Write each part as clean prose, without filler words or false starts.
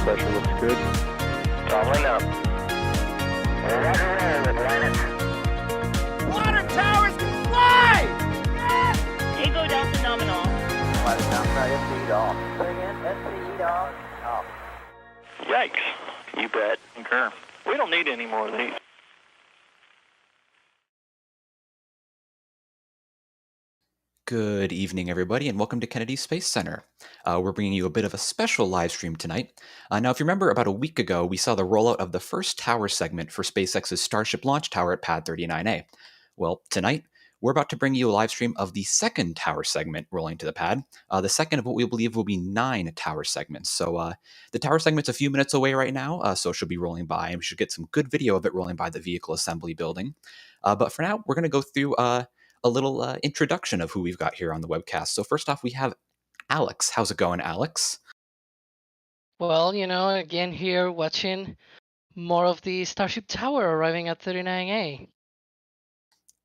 pressure looks good. Traveling up. Roger, roll, Atlantis. Water towers can fly! Yes! Tango Delta nominal. Flight downside, SC off. Say again, SC off. Off. Yikes. You bet. Okay. We don't need any more of these. Good evening, everybody, and welcome to Kennedy Space Center. We're bringing you a bit of a special live stream tonight. Now, if you remember, about a week ago, we saw the rollout of the first tower segment for SpaceX's Starship launch tower at Pad 39A. Well, tonight, we're about to bring you a live stream of the second tower segment rolling to the pad, the second of what we believe will be 9 tower segments. So the tower segment's a few minutes away right now, so it should be rolling by, and we should get some good video of it rolling by the vehicle assembly building. But for now, we're going to go through a little introduction of who we've got here on the webcast. So first off, we have Alex. How's it going, Alex? Well, again here watching more of the Starship Tower arriving at 39A.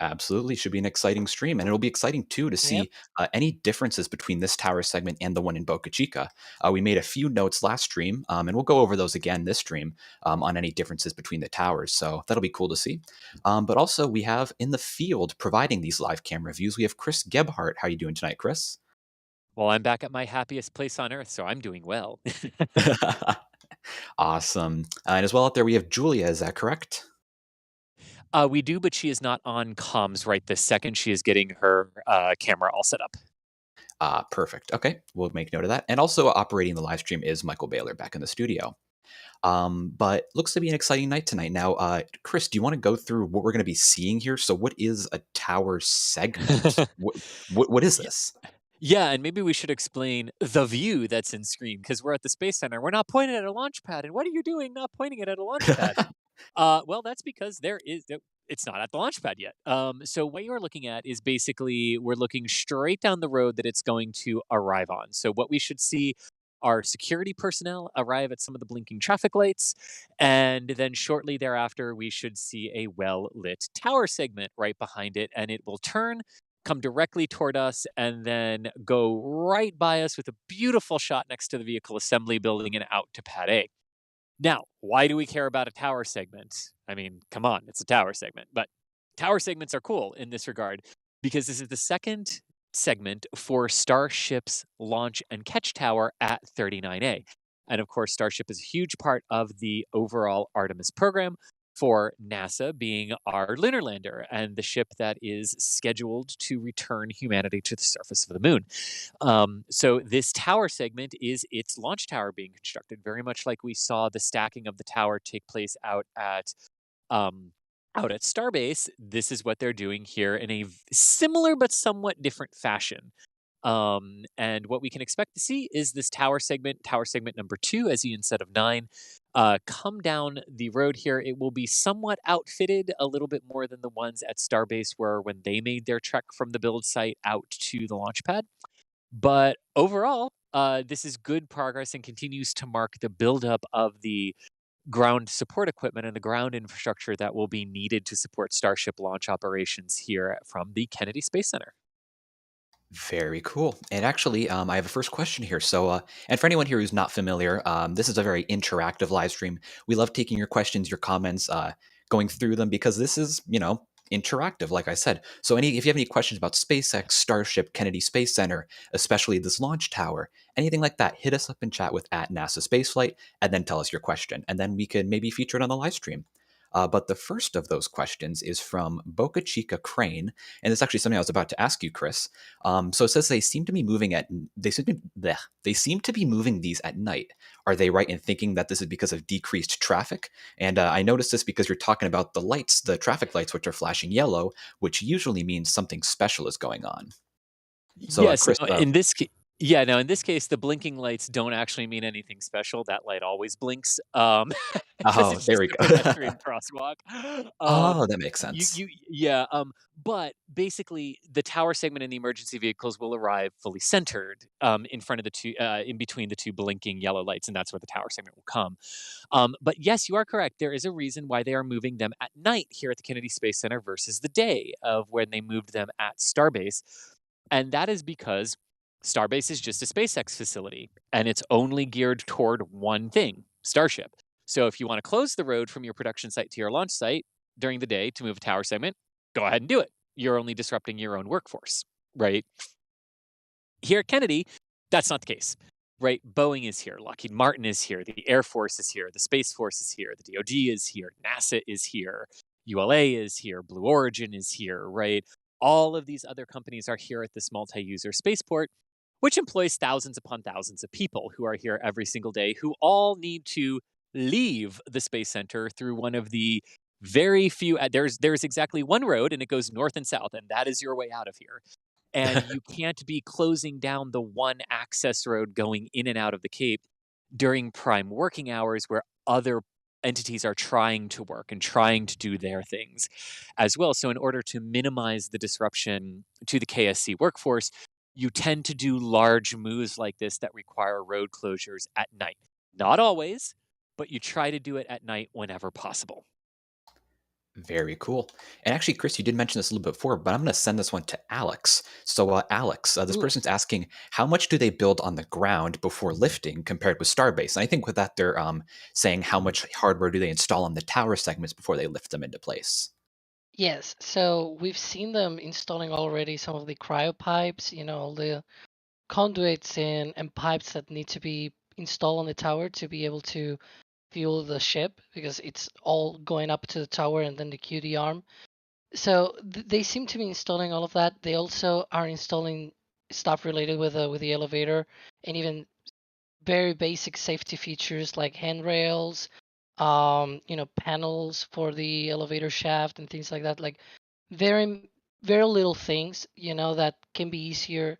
Absolutely. Should be an exciting stream. And it'll be exciting, too, to see any differences between this tower segment and the one in Boca Chica. We made a few notes last stream, and we'll go over those again this stream on any differences between the towers. So that'll be cool to see. But also, we have in the field providing these live camera views, we have Chris Gebhardt. How are you doing tonight, Chris? Well, I'm back at my happiest place on Earth, so I'm doing well. Awesome. And as well out there, we have Julia. Is that correct? We do, but she is not on comms right this second. She is getting her camera all set up. Perfect. Okay, we'll make note of that. And also operating the live stream is Michael Baylor back in the studio. But looks to be an exciting night tonight. Now, Chris, do you want to go through what we're going to be seeing here? So what is a tower segment? what is this? Yeah, and maybe we should explain the view that's in screen, because we're at the Space Center. We're not pointing at a launch pad. And what are you doing not pointing it at a launch pad? Well, that's because it's not at the launch pad yet. So what you're looking at is basically we're looking straight down the road that it's going to arrive on. So what we should see are security personnel arrive at some of the blinking traffic lights. And then shortly thereafter, we should see a well-lit tower segment right behind it. And it will turn, come directly toward us, and then go right by us with a beautiful shot next to the vehicle assembly building and out to Pad A. Now, why do we care about a tower segment? I mean, come on, it's a tower segment. But tower segments are cool in this regard because this is the second segment for Starship's launch and catch tower at 39A. And of course, Starship is a huge part of the overall Artemis program for NASA, being our lunar lander and the ship that is scheduled to return humanity to the surface of the moon. So this tower segment is its launch tower being constructed, very much like we saw the stacking of the tower take place out at Starbase. This is what they're doing here in a similar but somewhat different fashion. And what we can expect to see is this tower segment number 2, as in set of 9, come down the road here. It will be somewhat outfitted, a little bit more than the ones at Starbase were when they made their trek from the build site out to the launch pad. But overall, this is good progress and continues to mark the buildup of the ground support equipment and the ground infrastructure that will be needed to support Starship launch operations here from the Kennedy Space Center. Very cool. And actually, I have a first question here. So, and for anyone here who's not familiar, this is a very interactive live stream. We love taking your questions, your comments, going through them because this is, interactive, like I said. So if you have any questions about SpaceX, Starship, Kennedy Space Center, especially this launch tower, anything like that, hit us up in chat with @NASASpaceflight and then tell us your question. And then we could maybe feature it on the live stream. But the first of those questions is from Boca Chica Crane, and it's actually something I was about to ask you, Chris. So it says they seem to be moving these at night. Are they right in thinking that this is because of decreased traffic? And I noticed this because you're talking about the lights, the traffic lights, which are flashing yellow, which usually means something special is going on. So, yes, Chris, in this case. Yeah, now in this case, the blinking lights don't actually mean anything special. That light always blinks. Because it's there just we a go. pedestrian crosswalk. That makes sense. But basically, the tower segment and the emergency vehicles will arrive fully centered in front of the two, in between the two blinking yellow lights, and that's where the tower segment will come. But yes, you are correct. There is a reason why they are moving them at night here at the Kennedy Space Center versus the day of when they moved them at Starbase, and that is because Starbase is just a SpaceX facility, and it's only geared toward one thing, Starship. So if you want to close the road from your production site to your launch site during the day to move a tower segment, go ahead and do it. You're only disrupting your own workforce, right? Here at Kennedy, that's not the case, right? Boeing is here, Lockheed Martin is here, the Air Force is here, the Space Force is here, the DoD is here, NASA is here, ULA is here, Blue Origin is here, right? All of these other companies are here at this multi-user spaceport, which employs thousands upon thousands of people who are here every single day, who all need to leave the Space Center through one of the very few. There's exactly one road, and it goes north and south, and that is your way out of here. And you can't be closing down the one access road going in and out of the Cape during prime working hours where other entities are trying to work and trying to do their things as well. So in order to minimize the disruption to the KSC workforce, you tend to do large moves like this that require road closures at night. Not always, but you try to do it at night whenever possible. Very cool. And actually, Chris, you did mention this a little bit before, but I'm going to send this one to Alex. So, Alex, this Ooh. person's asking, how much do they build on the ground before lifting compared with Starbase? And I think with that, they're saying how much hardware do they install on the tower segments before they lift them into place? Yes, so we've seen them installing already some of the cryo pipes, all the conduits and pipes that need to be installed on the tower to be able to fuel the ship because it's all going up to the tower and then the QD arm. So they seem to be installing all of that. They also are installing stuff related with the elevator and even very basic safety features like handrails, panels for the elevator shaft and things like that. Like very very little things, that can be easier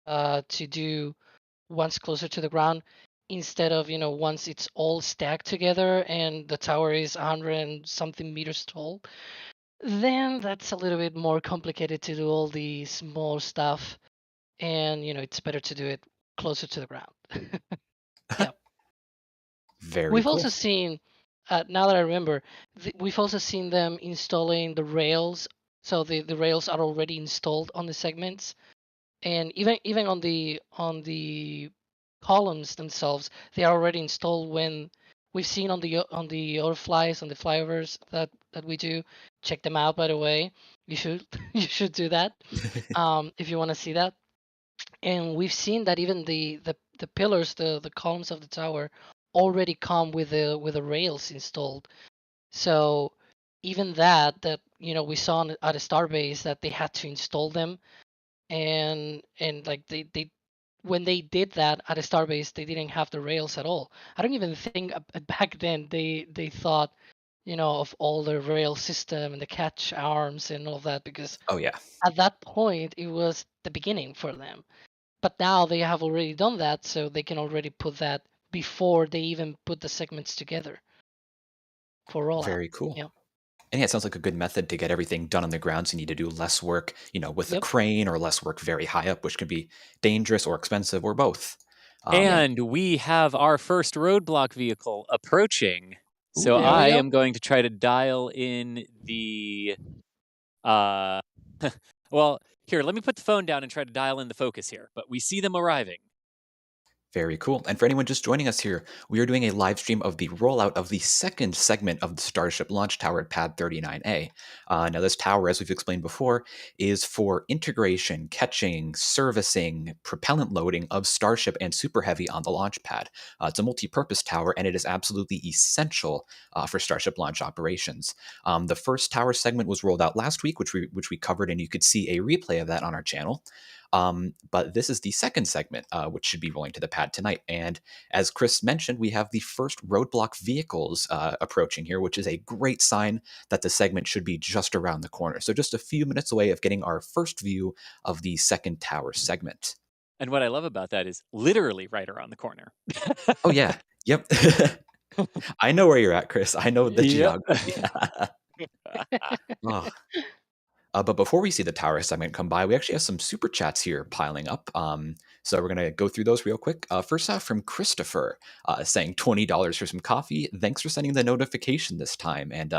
to do once closer to the ground instead of once it's all stacked together and the tower is 100 and something meters tall, then that's a little bit more complicated to do all the small stuff, and it's better to do it closer to the ground. Yeah. Very We've cool. also seen, now that I remember, we've also seen them installing the rails. So the rails are already installed on the segments, and even on the columns themselves, they are already installed. When we've seen on the overflies, on the flyovers that we do, check them out. By the way, you should you should do that if you want to see that. And we've seen that even the pillars, the columns of the tower, already come with the rails installed. So even that we saw at a Starbase that they had to install them, and like they when they did that at a Starbase, they didn't have the rails at all. I don't even think back then they thought of all the rail system and the catch arms and all of that, because Oh, yeah. at that point it was the beginning for them. But now they have already done that, so they can already put that before they even put the segments together for rollout. Very cool. Yeah. And yeah, it sounds like a good method to get everything done on the ground. So you need to do less work, with a Yep. crane, or less work very high up, which can be dangerous or expensive or both. And we have our first roadblock vehicle approaching. So Ooh, there we I go. am going to try to dial in the well, here, let me put the phone down and try to dial in the focus here. But we see them arriving. Very cool. And for anyone just joining us here, we are doing a live stream of the rollout of the second segment of the Starship launch tower at Pad 39A. Now, this tower, as we've explained before, is for integration, catching, servicing, propellant loading of Starship and Super Heavy on the launch pad. It's a multi-purpose tower, and it is absolutely essential for Starship launch operations. The first tower segment was rolled out last week, which we covered, and you could see a replay of that on our channel. But this is the second segment, which should be rolling to the pad tonight. And as Chris mentioned, we have the first roadblock vehicles approaching here, which is a great sign that the segment should be just around the corner. So just a few minutes away of getting our first view of the second tower segment. And what I love about that is literally right around the corner. Oh, yeah. Yep. I know where you're at, Chris. I know the geography. Oh. But before we see the tower segment come by, we actually have some super chats here piling up. So we're going to go through those real quick. First off, from Christopher, saying $20 for some coffee. Thanks for sending the notification this time. And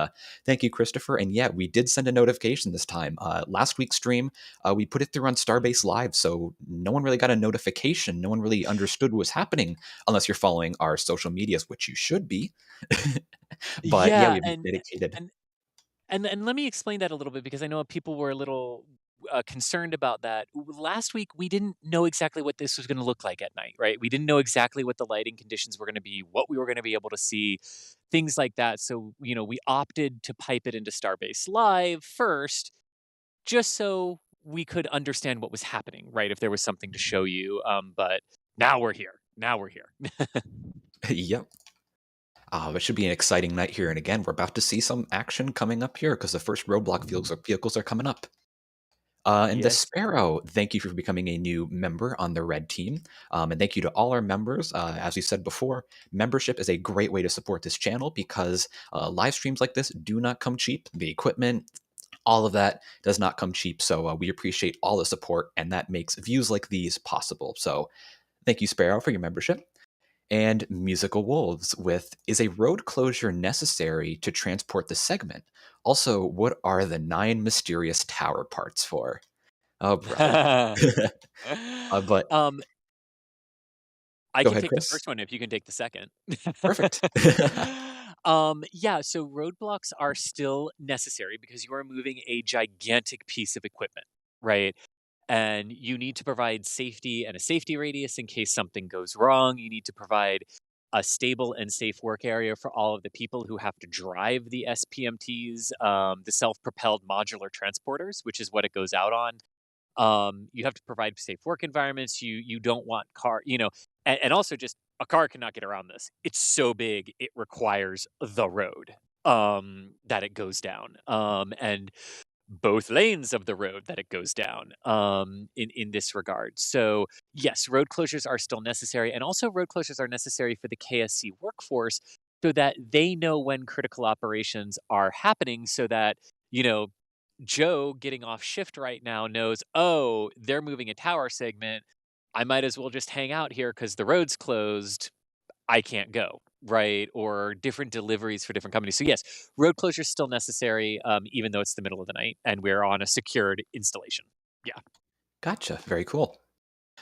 thank you, Christopher. And yeah, we did send a notification this time. Last week's stream, we put it through on Starbase Live, so no one really got a notification. No one really understood what was happening unless you're following our social medias, which you should be. But yeah, Yeah, we've dedicated. and let me explain that a little bit because I know people were a little concerned about that. Last week, we didn't know exactly what this was going to look like at night, right? We didn't know exactly what the lighting conditions were going to be, what we were going to be able to see, things like that. So, we opted to pipe it into Starbase Live first, just so we could understand what was happening, right? If there was something to show you. But now we're here. Now we're here. Yep. It should be an exciting night here. And again, we're about to see some action coming up here because the first roadblock vehicles are coming up. And the Yes. Sparrow, thank you for becoming a new member on the Red Team. And thank you to all our members. As we said before, membership is a great way to support this channel because live streams like this do not come cheap. The equipment, all of that does not come cheap. So we appreciate all the support, and that makes views like these possible. So thank you, Sparrow, for your membership. And Musical Wolves with, is a road closure necessary to transport the segment? Also, what are the 9 mysterious tower parts for? Oh, brother. But I go can ahead, take the Chris. first one if you can take the second. Perfect. Yeah, so roadblocks are still necessary because you are moving a gigantic piece of equipment, right? And you need to provide safety and a safety radius in case something goes wrong. You need to provide a stable and safe work area for all of the people who have to drive the SPMTs, the self-propelled modular transporters, which is what it goes out on. You have to provide safe work environments. You don't want and also just a car cannot get around this. It's so big, it requires the road that it goes down. And both lanes of the road that it goes down in this regard. So yes, road closures are still necessary, and also road closures are necessary for the KSC workforce so that they know when critical operations are happening, so that Joe getting off shift right now knows, oh, they're moving a tower segment. I might as well just hang out here because the road's closed. I can't go, right? Or different deliveries for different companies. So yes, road closure is still necessary, even though it's the middle of the night and we're on a secured installation. Yeah. Gotcha. Very cool.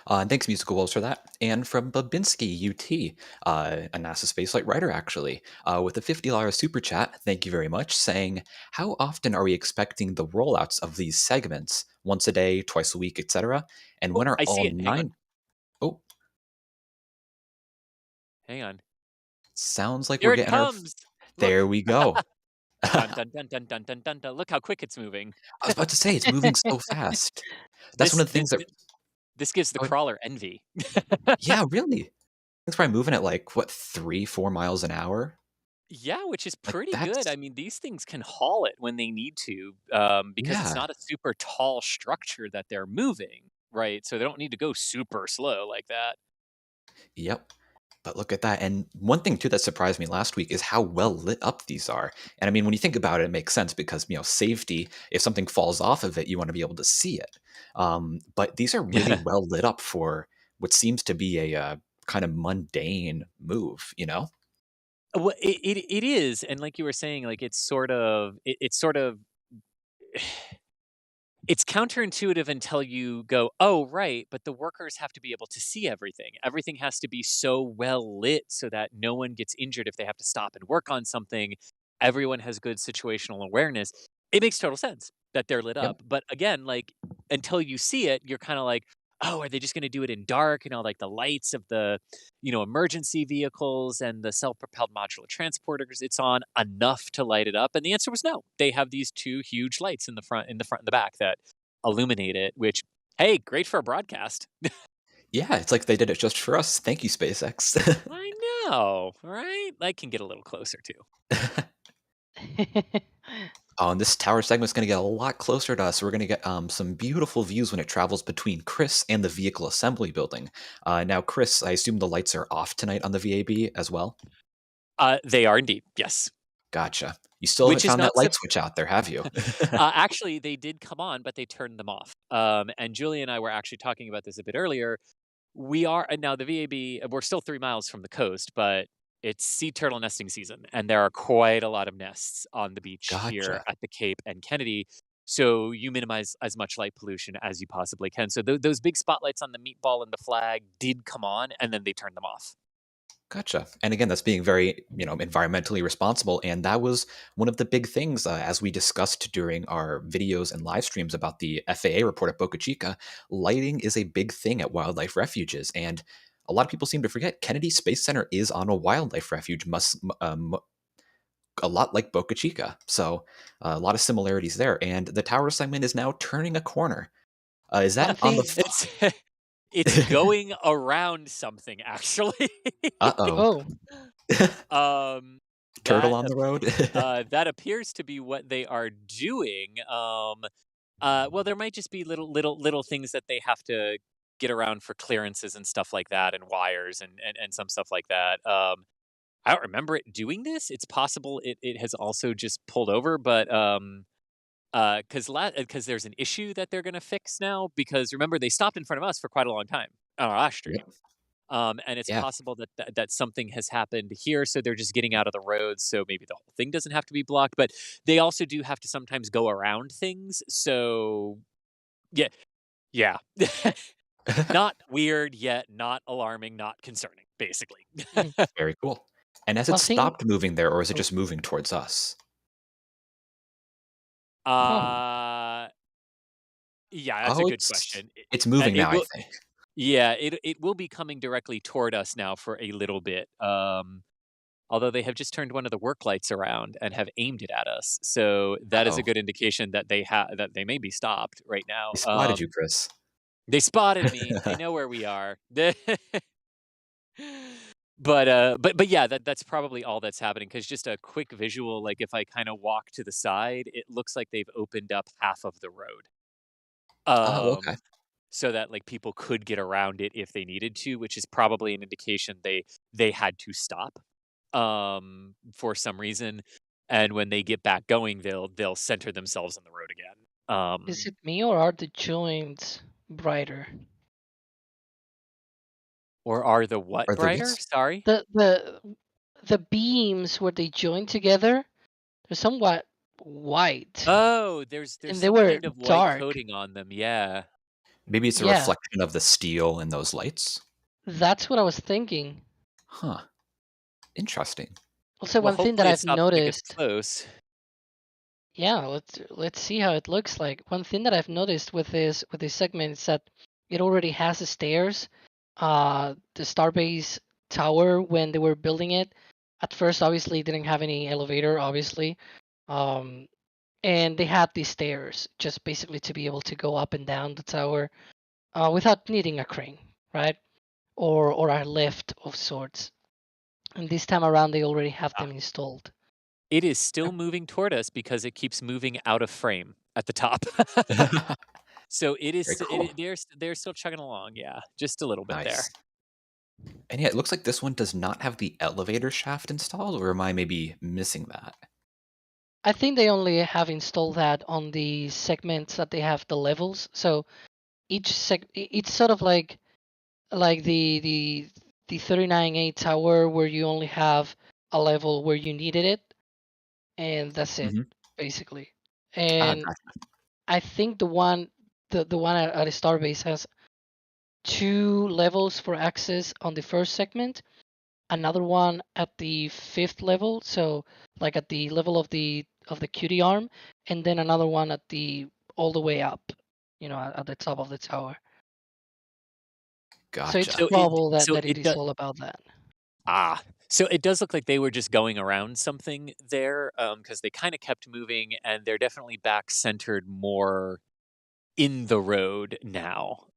And thanks, Musical Wolves, for that. And from Babinski UT, a NASA spaceflight writer, actually, with a $50 super chat, thank you very much, saying, how often are we expecting the rollouts of these segments? Once a day, twice a week, etc.? And Oh, when are I all see it. Hang on. 9? Oh, Hang on. sounds like Here we're it getting our... comes. There Look. we go. Dun, dun, dun, dun, dun, dun, dun, dun. Look how quick it's moving. I was about to say, it's moving so fast. That's one This of the things that... this gives the Oh, crawler envy. yeah, really. It's probably moving at like, what, 3-4 miles an hour? Yeah, which is Like, pretty good. I that's... mean, these things can haul it when they need to, because it's Yeah. not a super tall structure that they're moving, right? So they don't need to go super slow like that. Yep. But look at that. And one thing too that surprised me last week is how well lit up these are. And I mean, when you think about it, it makes sense because, safety, if something falls off of it, you want to be able to see it. But these are really well lit up for what seems to be a kind of mundane move, Well, it is, and like you were saying, like it's sort of it's counterintuitive until you go, oh right, but the workers have to be able to see everything. Everything has to be so well lit so that no one gets injured if they have to stop and work on something. Everyone has good situational awareness. It makes total sense that they're lit Yep. up. But again, like until you see it, you're kind of like, oh, are they just going to do it in dark? Like the lights of the, emergency vehicles and the self-propelled modular transporters it's on enough to light it up? And the answer was no. They have these two huge lights in the front and the back that illuminate it, which, hey, great for a broadcast. Yeah, it's like they did it just for us. Thank you, SpaceX. I know, right? I can get a little closer too. Oh, and this tower segment is going to get a lot closer to us. We're going to get some beautiful views when it travels between Chris and the vehicle assembly building. Now, Chris, I assume the lights are off tonight on the VAB as well? They are indeed, yes. Gotcha. You still haven't Which is found that not light switch out there, have you? actually, they did come on, but they turned them off. And Julie and I were actually talking about this a bit earlier. We are now the VAB. We're still 3 miles from the coast, but it's sea turtle nesting season, and there are quite a lot of nests on the beach here Gotcha. at the Cape and Kennedy. So you minimize as much light pollution as you possibly can. So those big spotlights on the meatball and the flag did come on, and then they turned them off. Gotcha. And again, that's being very, environmentally responsible. And that was one of the big things, as we discussed during our videos and live streams about the FAA report at Boca Chica. Lighting is a big thing at wildlife refuges. And a lot of people seem to forget Kennedy Space Center is on a wildlife refuge, a lot like Boca Chica. So a lot of similarities there. And the tower segment is now turning a corner. Is I that on think. It's it's going around something actually. Uh-oh. Oh, um, Turtle that on the road? that appears to be what they are doing. Well, there might just be little things that they have to get around for clearances and stuff like that, and wires and some stuff like that. I don't remember it doing this. It's possible it has also just pulled over, but because there's an issue that they're gonna fix now. Because remember, they stopped in front of us for quite a long time on our last Yep. stream. And it's Yeah. possible that something has happened here, so they're just getting out of the road, so maybe the whole thing doesn't have to be blocked, but they also do have to sometimes go around things, so yeah. Yeah. Not weird, yet not alarming, not concerning, basically. mm. Very cool. And has it One thing. stopped moving there, or is it Oh, just moving towards us? huh. Uh, yeah, that's a Oh, good it's question. it's moving It now, I will think. yeah, it will be coming directly toward us now for a little bit, although they have just turned one of the work lights around and have aimed it at us, so that is a Uh-oh. good indication that that they may be stopped right now. They spotted you, Chris. They spotted me. They know where we are. But yeah, that's probably all that's happening. Because just a quick visual, like if I kind of walk to the side, it looks like they've opened up half of the road. Oh, okay. So that like people could get around it if they needed to, which is probably an indication they had to stop for some reason. And when they get back going, they'll center themselves on the road again. Is it me or are the joints brighter? Or are the what Are the brighter? what's Sorry. The beams where they join together, they're somewhat white, Oh, there's and they some were kind of white dark. coating on them. Yeah. maybe it's a Yeah, reflection of the steel in those lights? that's what I was thinking. Huh. Interesting. Also, Well, one thing that hopefully it I've stops when it gets noticed. close. Yeah, let's see how it looks like. One thing that I've noticed with this segment is that it already has the stairs. The Starbase tower, when they were building it, at first obviously didn't have any elevator, obviously. Um, and they had these stairs just basically to be able to go up and down the tower without needing a crane, right? Or a lift of sorts. And this time around, they already have Ah, them installed. it is still moving toward us because it keeps moving out of frame at the top. So it is Very it, cool. they're still chugging along. Yeah, just a little bit there. Nice. And yeah, it looks like this one does not have the elevator shaft installed, or am I maybe missing that? I think they only have installed that on the segments that they have the levels. So it's sort of like the 39A tower where you only have a level where you needed it, and that's it Hmm. basically. Ah, And gotcha. I think the one at Starbase has two levels for access on the first segment, another one at the fifth level, so like at the level of the QD arm, and then another one at the all the way up, at the top of the tower. So it's Gotcha. So it probable that so that it it is does all about that. so it does look like they were just going around something there, because they kind of kept moving, and they're definitely back centered more in the road now.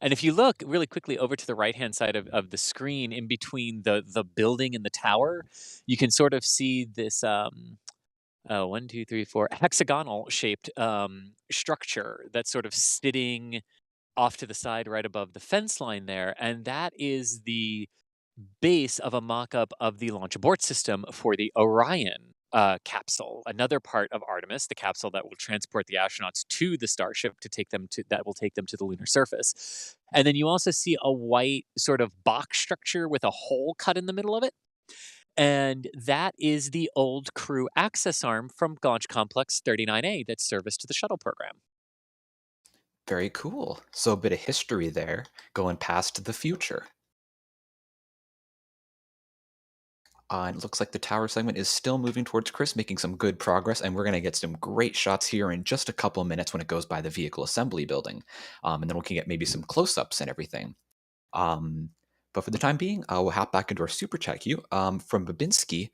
And if you look really quickly over to the right-hand side of the screen, in between the building and the tower, you can sort of see this, 1, 2, 3, 4 hexagonal shaped, structure that's sort of sitting off to the side right above the fence line there, and that is the base of a mock-up of the launch abort system for the Orion capsule, another part of Artemis, the capsule that will transport the astronauts to the Starship that will take them to the lunar surface. And then you also see a white sort of box structure with a hole cut in the middle of it. And that is the old crew access arm from Launch Complex 39A that's service to the shuttle program. Very cool. So a bit of history there, going past the future. And it looks like the tower segment is still moving towards Chris, making some good progress, and we're going to get some great shots here in just a couple of minutes when it goes by the vehicle assembly building. And then we can get maybe some close-ups and everything. But for the time being, we'll hop back into our super chat queue. From Babinski,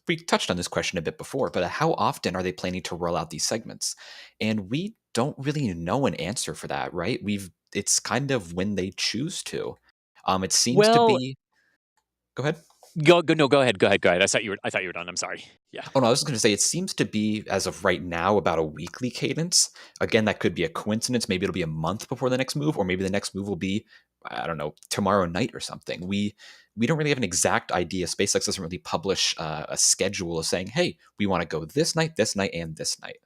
we touched on this question a bit before, but how often are they planning to roll out these segments? And we don't really know an answer for that, right? It's kind of when they choose to. It seems to Well, be. Go ahead. Go ahead. I thought you were done. I'm sorry. Yeah. Oh no, I was just going to say it seems to be as of right now about a weekly cadence. Again, that could be a coincidence. Maybe it'll be a month before the next move, or maybe the next move will be, I don't know, tomorrow night or something. We don't really have an exact idea. SpaceX doesn't really publish a schedule of saying, hey, we want to go this night, and this night.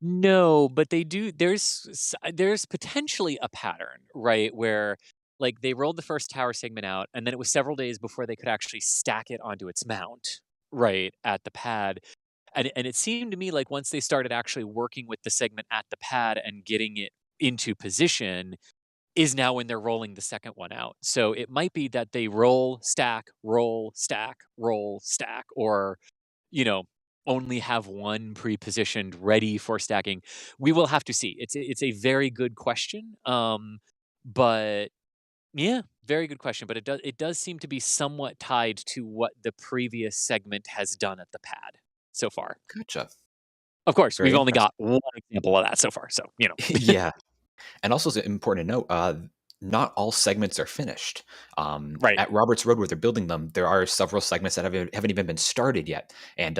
No, but they do. There's potentially a pattern, right, where like they rolled the first tower segment out, and then it was several days before they could actually stack it onto its mount, right, at the pad. And it seemed to me like once they started actually working with the segment at the pad and getting it into position is now when they're rolling the second one out. So it might be that they roll, stack, or you know, only have one pre-positioned ready for stacking. We will have to see. It's a very good question. But yeah, very good question. But it does seem to be somewhat tied to what the previous segment has done at the pad so far. Gotcha. Of course, Very we've only got one example of that so far. So Yeah. And also, it's important to note, not all segments are finished. Right. At Roberts Road, where they're building them, there are several segments that haven't even been started yet. And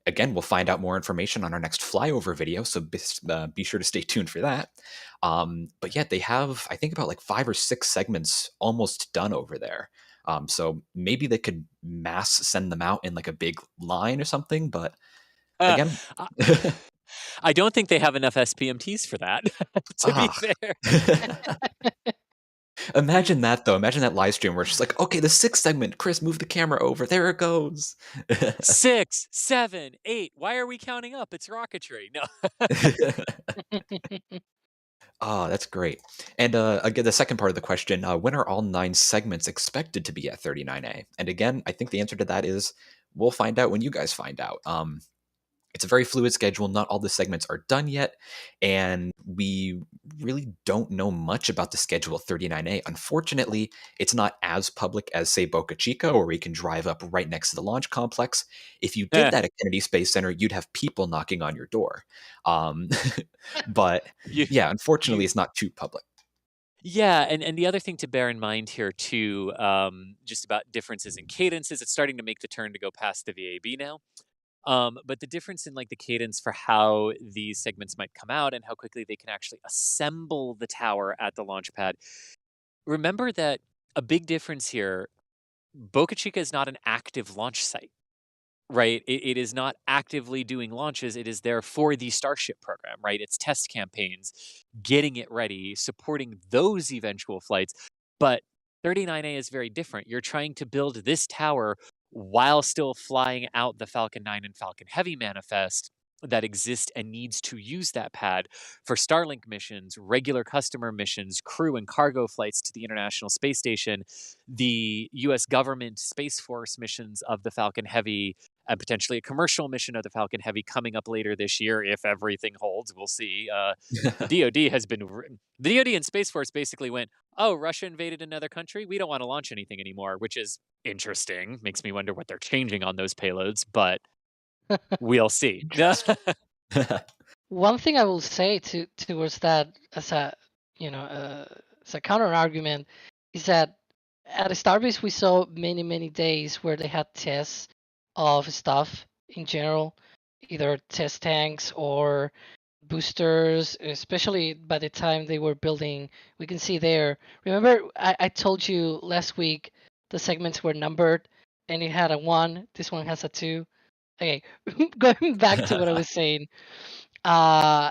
again, we'll find out more information on our next flyover video, so be sure to stay tuned for that. But yeah, they have, I think, about like 5 or 6 segments almost done over there. So maybe they could mass send them out in like a big line or something. But again, I don't think they have enough SPMTs for that, to be fair. Imagine that, though. Imagine that live stream where it's just like, okay, the 6th segment, Chris, move the camera over. There it goes. 6, 7, 8. Why are we counting up? It's rocketry. No. Oh, that's great. And again, the second part of the question, when are all 9 segments expected to be at 39A? And again, I think the answer to that is we'll find out when you guys find out. It's a very fluid schedule. Not all the segments are done yet, and we really don't know much about the schedule of 39A. Unfortunately, it's not as public as, say, Boca Chica, where we can drive up right next to the launch complex. If you did that at Kennedy Space Center, you'd have people knocking on your door. But yeah, unfortunately, it's not too public. Yeah, and the other thing to bear in mind here too, just about differences in cadences, it's starting to make the turn to go past the VAB now. But the difference in like the cadence for how these segments might come out and how quickly they can actually assemble the tower at the launch pad. Remember that a big difference here, Boca Chica is not an active launch site, right? It is not actively doing launches. It is there for the Starship program, right? It's test campaigns, getting it ready, supporting those eventual flights. But 39A is very different. You're trying to build this tower while still flying out the Falcon 9 and Falcon Heavy manifest that exist and needs to use that pad for Starlink missions, regular customer missions, crew and cargo flights to the International Space Station, the U.S. government Space Force missions of the Falcon Heavy, and potentially a commercial mission of the Falcon Heavy coming up later this year if everything holds. We'll see. The DoD and Space Force basically went, oh, Russia invaded another country? We don't want to launch anything anymore, which is interesting. Makes me wonder what they're changing on those payloads, but we'll see. One thing I will say towards that as a as a counter argument is that at Starbase we saw many days where they had tests of stuff in general, either test tanks or boosters, especially by the time they were building. We can see there. Remember, I told you last week the segments were numbered, and it had a 1. This one has a 2. Okay, going back to what I was saying. Uh,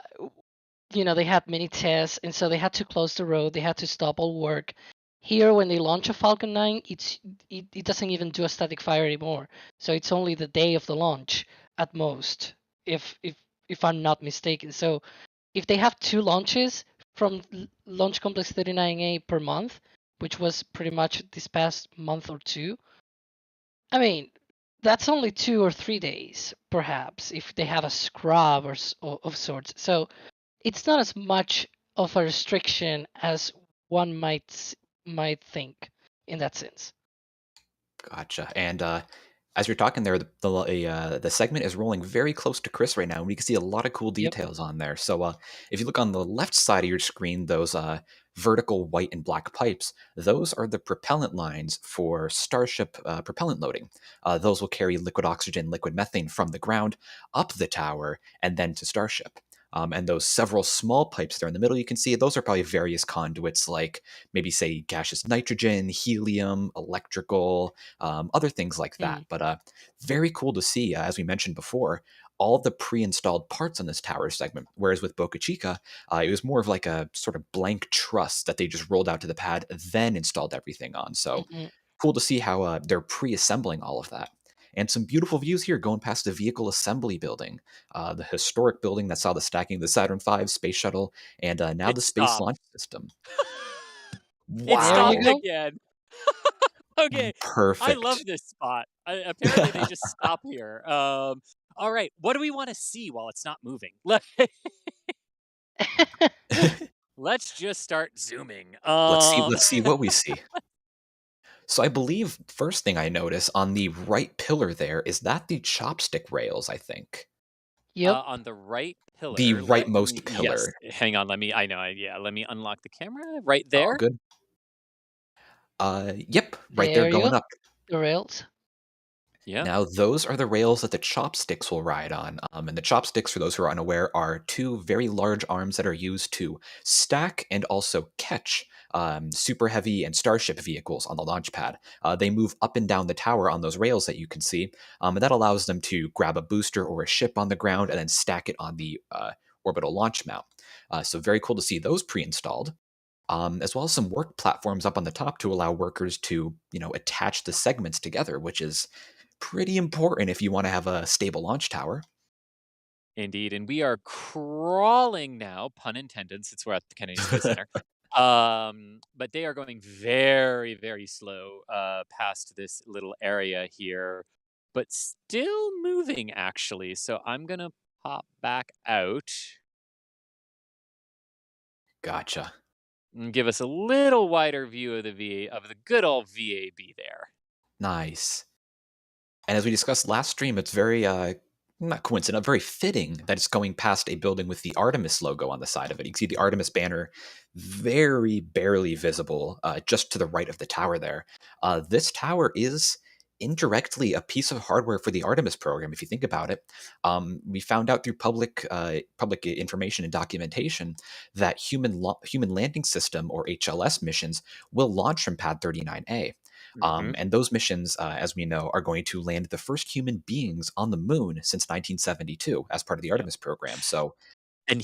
they had many tests, and so they had to close the road. They had to stop all work. Here, when they launch a Falcon 9, it doesn't even do a static fire anymore. So it's only the day of the launch at most, if I'm not mistaken. So if they have 2 launches from Launch Complex 39A per month, which was pretty much this past month or two, I mean, that's only 2 or 3 days, perhaps, if they have a scrub of sorts. So it's not as much of a restriction as one might think in that sense. Gotcha. And as you're talking there, the segment is rolling very close to Chris right now, and we can see a lot of cool Yep. details on there. So if you look on the left side of your screen, those vertical white and black pipes, those are the propellant lines for Starship propellant loading. Those will carry liquid oxygen, liquid methane from the ground up the tower and then to Starship. And those several small pipes there in the middle, you can see those are probably various conduits like maybe say gaseous nitrogen, helium, electrical, other things like that. But very cool to see, as we mentioned before, all the pre-installed parts on this tower segment. Whereas with Boca Chica, it was more of like a sort of blank truss that they just rolled out to the pad, then installed everything on. So cool to see how they're pre-assembling all of that. And some beautiful views here going past the vehicle assembly building, the historic building that saw the stacking of the Saturn V space shuttle, and now It the Space stopped. Launch System. It There you stopped Wow. go. again. Okay, I love Perfect. this spot. Apparently, they just stop here. All right, what do we want to see while it's not moving? Let's just start zooming. Let's see what we see. So I believe first thing I notice on the right pillar there is that the chopstick rails, I think. Yep. On the right The pillar, let me. rightmost Yes, pillar. hang on. Let me. I know. Yeah, let me unlock the camera. Right Oh, there. good. Yep, right there There you going go. up. The rails. Yeah. Now, those are the rails that the chopsticks will ride on. And the chopsticks, for those who are unaware, are 2 very large arms that are used to stack and also catch super heavy and Starship vehicles on the launch pad. They move up and down the tower on those rails that you can see, and that allows them to grab a booster or a ship on the ground and then stack it on the orbital launch mount. So very cool to see those pre-installed. As well as some work platforms up on the top to allow workers to, attach the segments together, which is pretty important if you want to have a stable launch tower. Indeed, and we are crawling now, pun intended, since we're at the Kennedy Space Center. But they are going very, very slow past this little area here, but still moving actually. So I'm gonna pop back out Gotcha. and give us a little wider view of the of the good old VAB there. Nice. And as we discussed last stream, it's very not coincident, very fitting that it's going past a building with the Artemis logo on the side of it. You can see the Artemis banner very barely visible just to the right of the tower there. This tower is indirectly a piece of hardware for the Artemis program, if you think about it. We found out through public information and documentation that human landing system, or HLS missions, will launch from Pad 39A. And those missions, as we know, are going to land the first human beings on the moon since 1972 as part of the Yep. Artemis program. So, And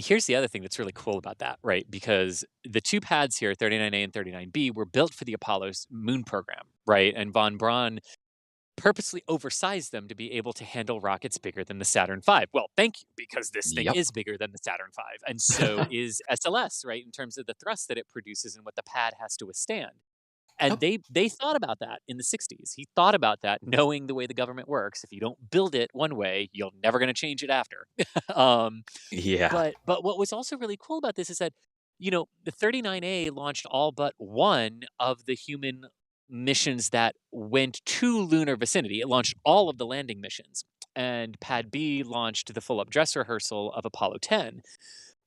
here's the other thing that's really cool about that, right? Because the 2 pads here, 39A and 39B, were built for the Apollo's moon program, right? And von Braun purposely oversized them to be able to handle rockets bigger than the Saturn V. Well, thank you, because this thing yep. is bigger than the Saturn V, and so is SLS, right? In terms of the thrust that it produces and what the pad has to withstand. And Yep. they thought about that in the 60s. He thought about that, knowing the way the government works. If you don't build it one way, you're never going to change it after. um, Yeah. but what was also really cool about this is that, the 39A launched all but one of the human missions that went to lunar vicinity. It launched all of the landing missions. And Pad B launched the full up dress rehearsal of Apollo 10.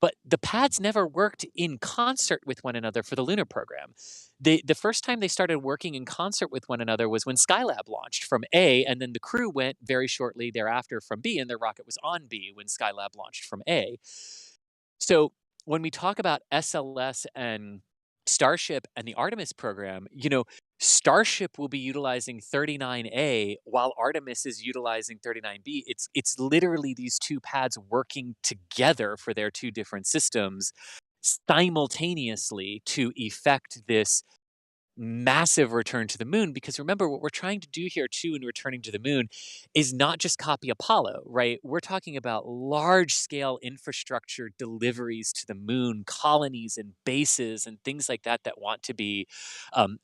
But the pads never worked in concert with one another for the lunar program. The first time they started working in concert with one another was when Skylab launched from A, and then the crew went very shortly thereafter from B, and their rocket was on B when Skylab launched from A. So when we talk about SLS and Starship and the Artemis program, Starship will be utilizing 39A while Artemis is utilizing 39B. It's literally these two pads working together for their two different systems simultaneously to effect this massive return to the moon. Because remember, what we're trying to do here too in returning to the moon is not just copy Apollo, right? We're talking about large scale infrastructure deliveries to the moon, colonies and bases and things like that that want to be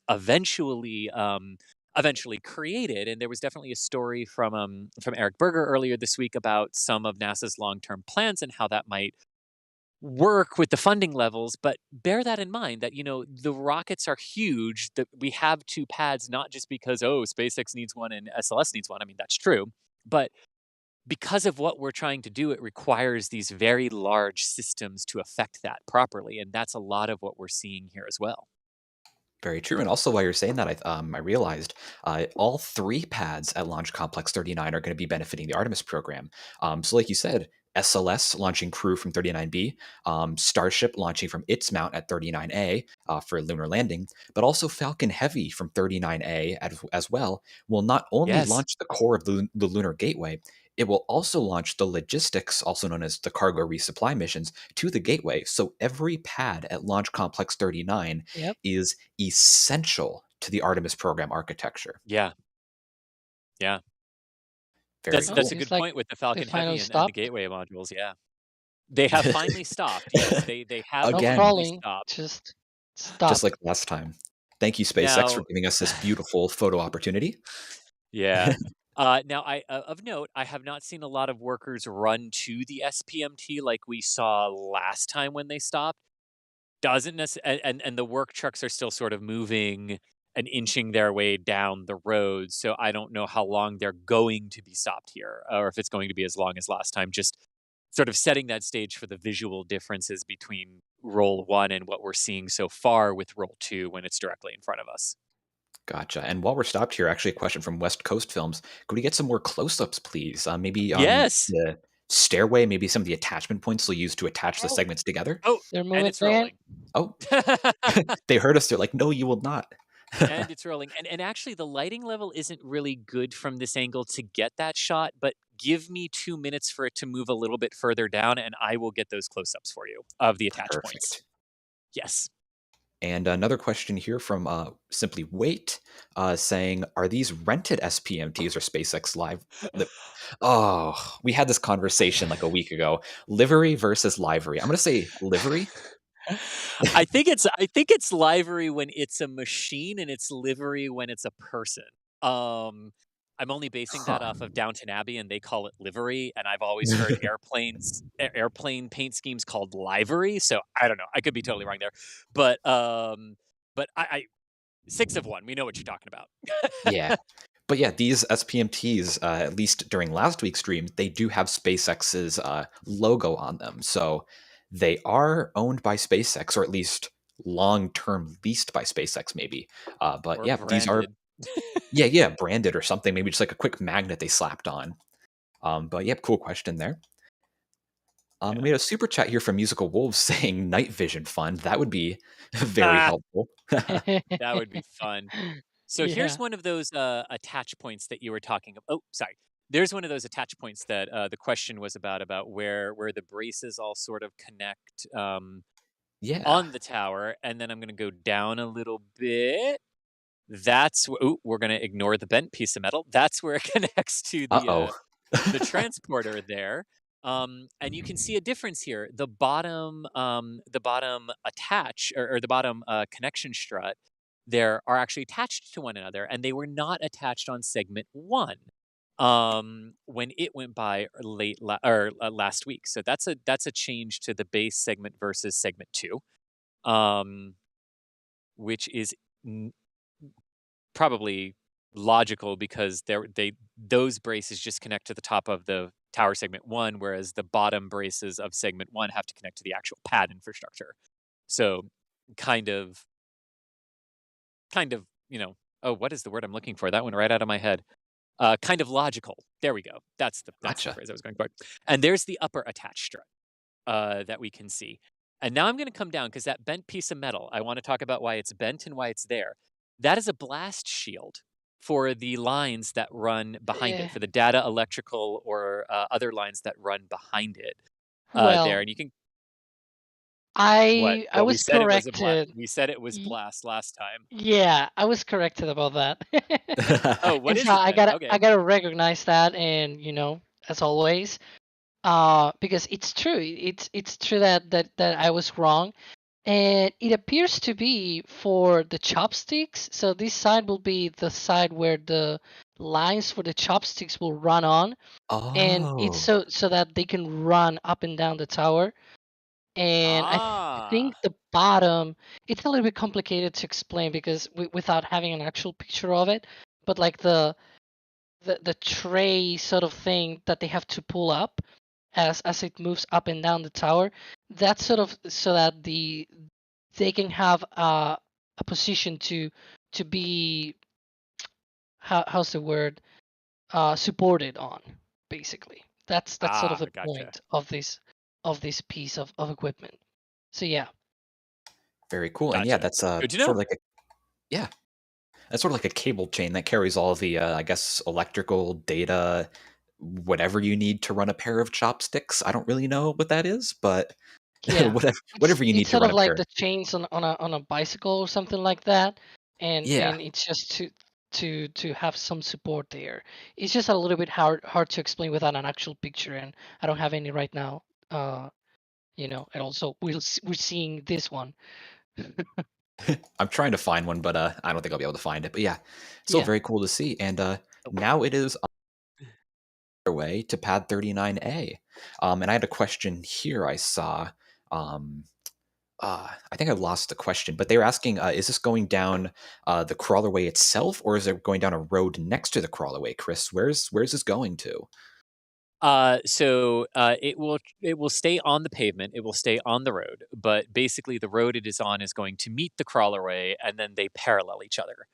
eventually created. And there was definitely a story from Eric Berger earlier this week about some of NASA's long term plans and how that might work with the funding levels. But bear that in mind that, the rockets are huge, that we have two pads, not just because, SpaceX needs one and SLS needs one. I mean, that's true. But because of what we're trying to do, it requires these very large systems to affect that properly. And that's a lot of what we're seeing here as well. Very true. And also, while you're saying that, I realized all three pads at Launch Complex 39 are going to be benefiting the Artemis program. So, like you said, SLS launching crew from 39B, Starship launching from its mount at 39A for lunar landing, but also Falcon Heavy from 39A as well will not only Yes. launch the core of the Lunar Gateway, it will also launch the logistics, also known as the cargo resupply missions, to the gateway. So every pad at Launch Complex 39 Yep. is essential to the Artemis program architecture. Yeah. Yeah. Very That's cool. a It's good like point with the they Falcon finally Heavy and the stopped. Gateway modules. Yeah. They have finally stopped. Yes, they have No Again. finally crawling, stopped. just Just stop. like last time. Thank you, SpaceX, for Now, giving us this beautiful photo opportunity. yeah. Now, of note, I have not seen a lot of workers run to the SPMT like we saw last time when they stopped. Doesn't necessarily, and the work trucks are still sort of moving and inching their way down the road. So I don't know how long they're going to be stopped here, or if it's going to be as long as last time. Just sort of setting that stage for the visual differences between roll 1 and what we're seeing so far with roll 2 when it's directly in front of us. Gotcha. And while we're stopped here, actually, a question from West Coast Films. Could we get some more close-ups, please? Maybe on Yes. the stairway, maybe some of the attachment points they'll use to attach the segments together. Oh, They're and moving it's again. rolling. Oh, they heard us. They're like, no, you will not. And it's rolling. And actually, the lighting level isn't really good from this angle to get that shot, but give me 2 minutes for it to move a little bit further down, and I will get those close-ups for you of the attach points. Perfect. Yes. And another question here from Simply Wait, saying, are these rented SPMTs or SpaceX Live? Oh, we had this conversation like a week ago. Livery versus livery. I'm going to say livery. I think it's livery when it's a machine, and it's livery when it's a person. I'm only basing that off of Downton Abbey, and they call it livery, and I've always heard airplane paint schemes called livery. So I don't know. I could be totally wrong there, but I 6 of 1. We know what you're talking about. Yeah. But yeah, these SPMTs, at least during last week's stream, they do have SpaceX's logo on them. So they are owned by SpaceX, or at least long-term leased by SpaceX, maybe. But Or yeah, these are branded. branded or something. Maybe just like a quick magnet they slapped on. But yeah, cool question there. Yeah. We had a super chat here from Musical Wolves saying night vision fun. That would be very helpful. That would be fun. So Yeah. here's one of those attach points that you were talking about. Oh, sorry. There's one of those attach points that the question was about where the braces all sort of connect Yeah. on the tower. And then I'm going to go down a little bit. We're going to ignore the bent piece of metal. That's where it connects to the transporter there. And you can see a difference here. The bottom attach or the bottom connection strut there are actually attached to one another, and they were not attached on segment 1 when it went by last week. So that's a change to the base segment versus segment 2, which is probably logical because those braces just connect to the top of the tower segment 1, whereas the bottom braces of segment 1 have to connect to the actual pad infrastructure. So kind of, what is the word I'm looking for? That went right out of my head. Kind of logical. There we go. That's the phrase I was going for. And there's the upper attach strut that we can see. And now I'm going to come down because that bent piece of metal, I want to talk about why it's bent and why it's there. That is a blast shield for the lines that run behind it, Eh, for the data, electrical, or other lines that run behind it. There, well, and you can what? I Well, we was said it was a blast. corrected. We said it was Y- blast last time. Yeah, I was corrected about that. Oh, what And so is it I then? gotta Okay. I gotta recognize that, and as always, because it's true. It's true that I was wrong, and it appears to be for the chopsticks. So this side will be the side where the lines for the chopsticks will run on, and it's Oh. so that they can run up and down the tower. And I Ah. think the bottom, it's a little bit complicated to explain because without having an actual picture of it, but like the tray sort of thing that they have to pull up as it moves up and down the tower, that's sort of so that they can have a position to be, how's the word, supported on, basically. That's sort of Ah, the gotcha. point of this piece of equipment. So yeah. Very cool. And yeah, Gotcha. that's Good to sort know. of like a yeah, that's sort of like a cable chain that carries all the I guess electrical data, whatever you need to run a pair of chopsticks. I don't really know what that is, but Yeah, whatever you need it's to sort run of a like pair. the chains on a bicycle or something like that, Yeah, and it's just to have some support there. It's just a little bit hard to explain without an actual picture, and I don't have any right now. And also we're seeing this one. I'm trying to find one, but I don't think I'll be able to find it. But yeah, still Yeah. very cool to see. And Oh. now it is on their way to pad 39A. And I had a question here I saw. Um, I think I lost the question, but they were asking, is this going down the crawlerway itself, or is it going down a road next to the crawlerway? Chris, where's this going to? It will stay on the pavement. It will stay on the road, but basically the road it is on is going to meet the crawlerway, and then they parallel each other,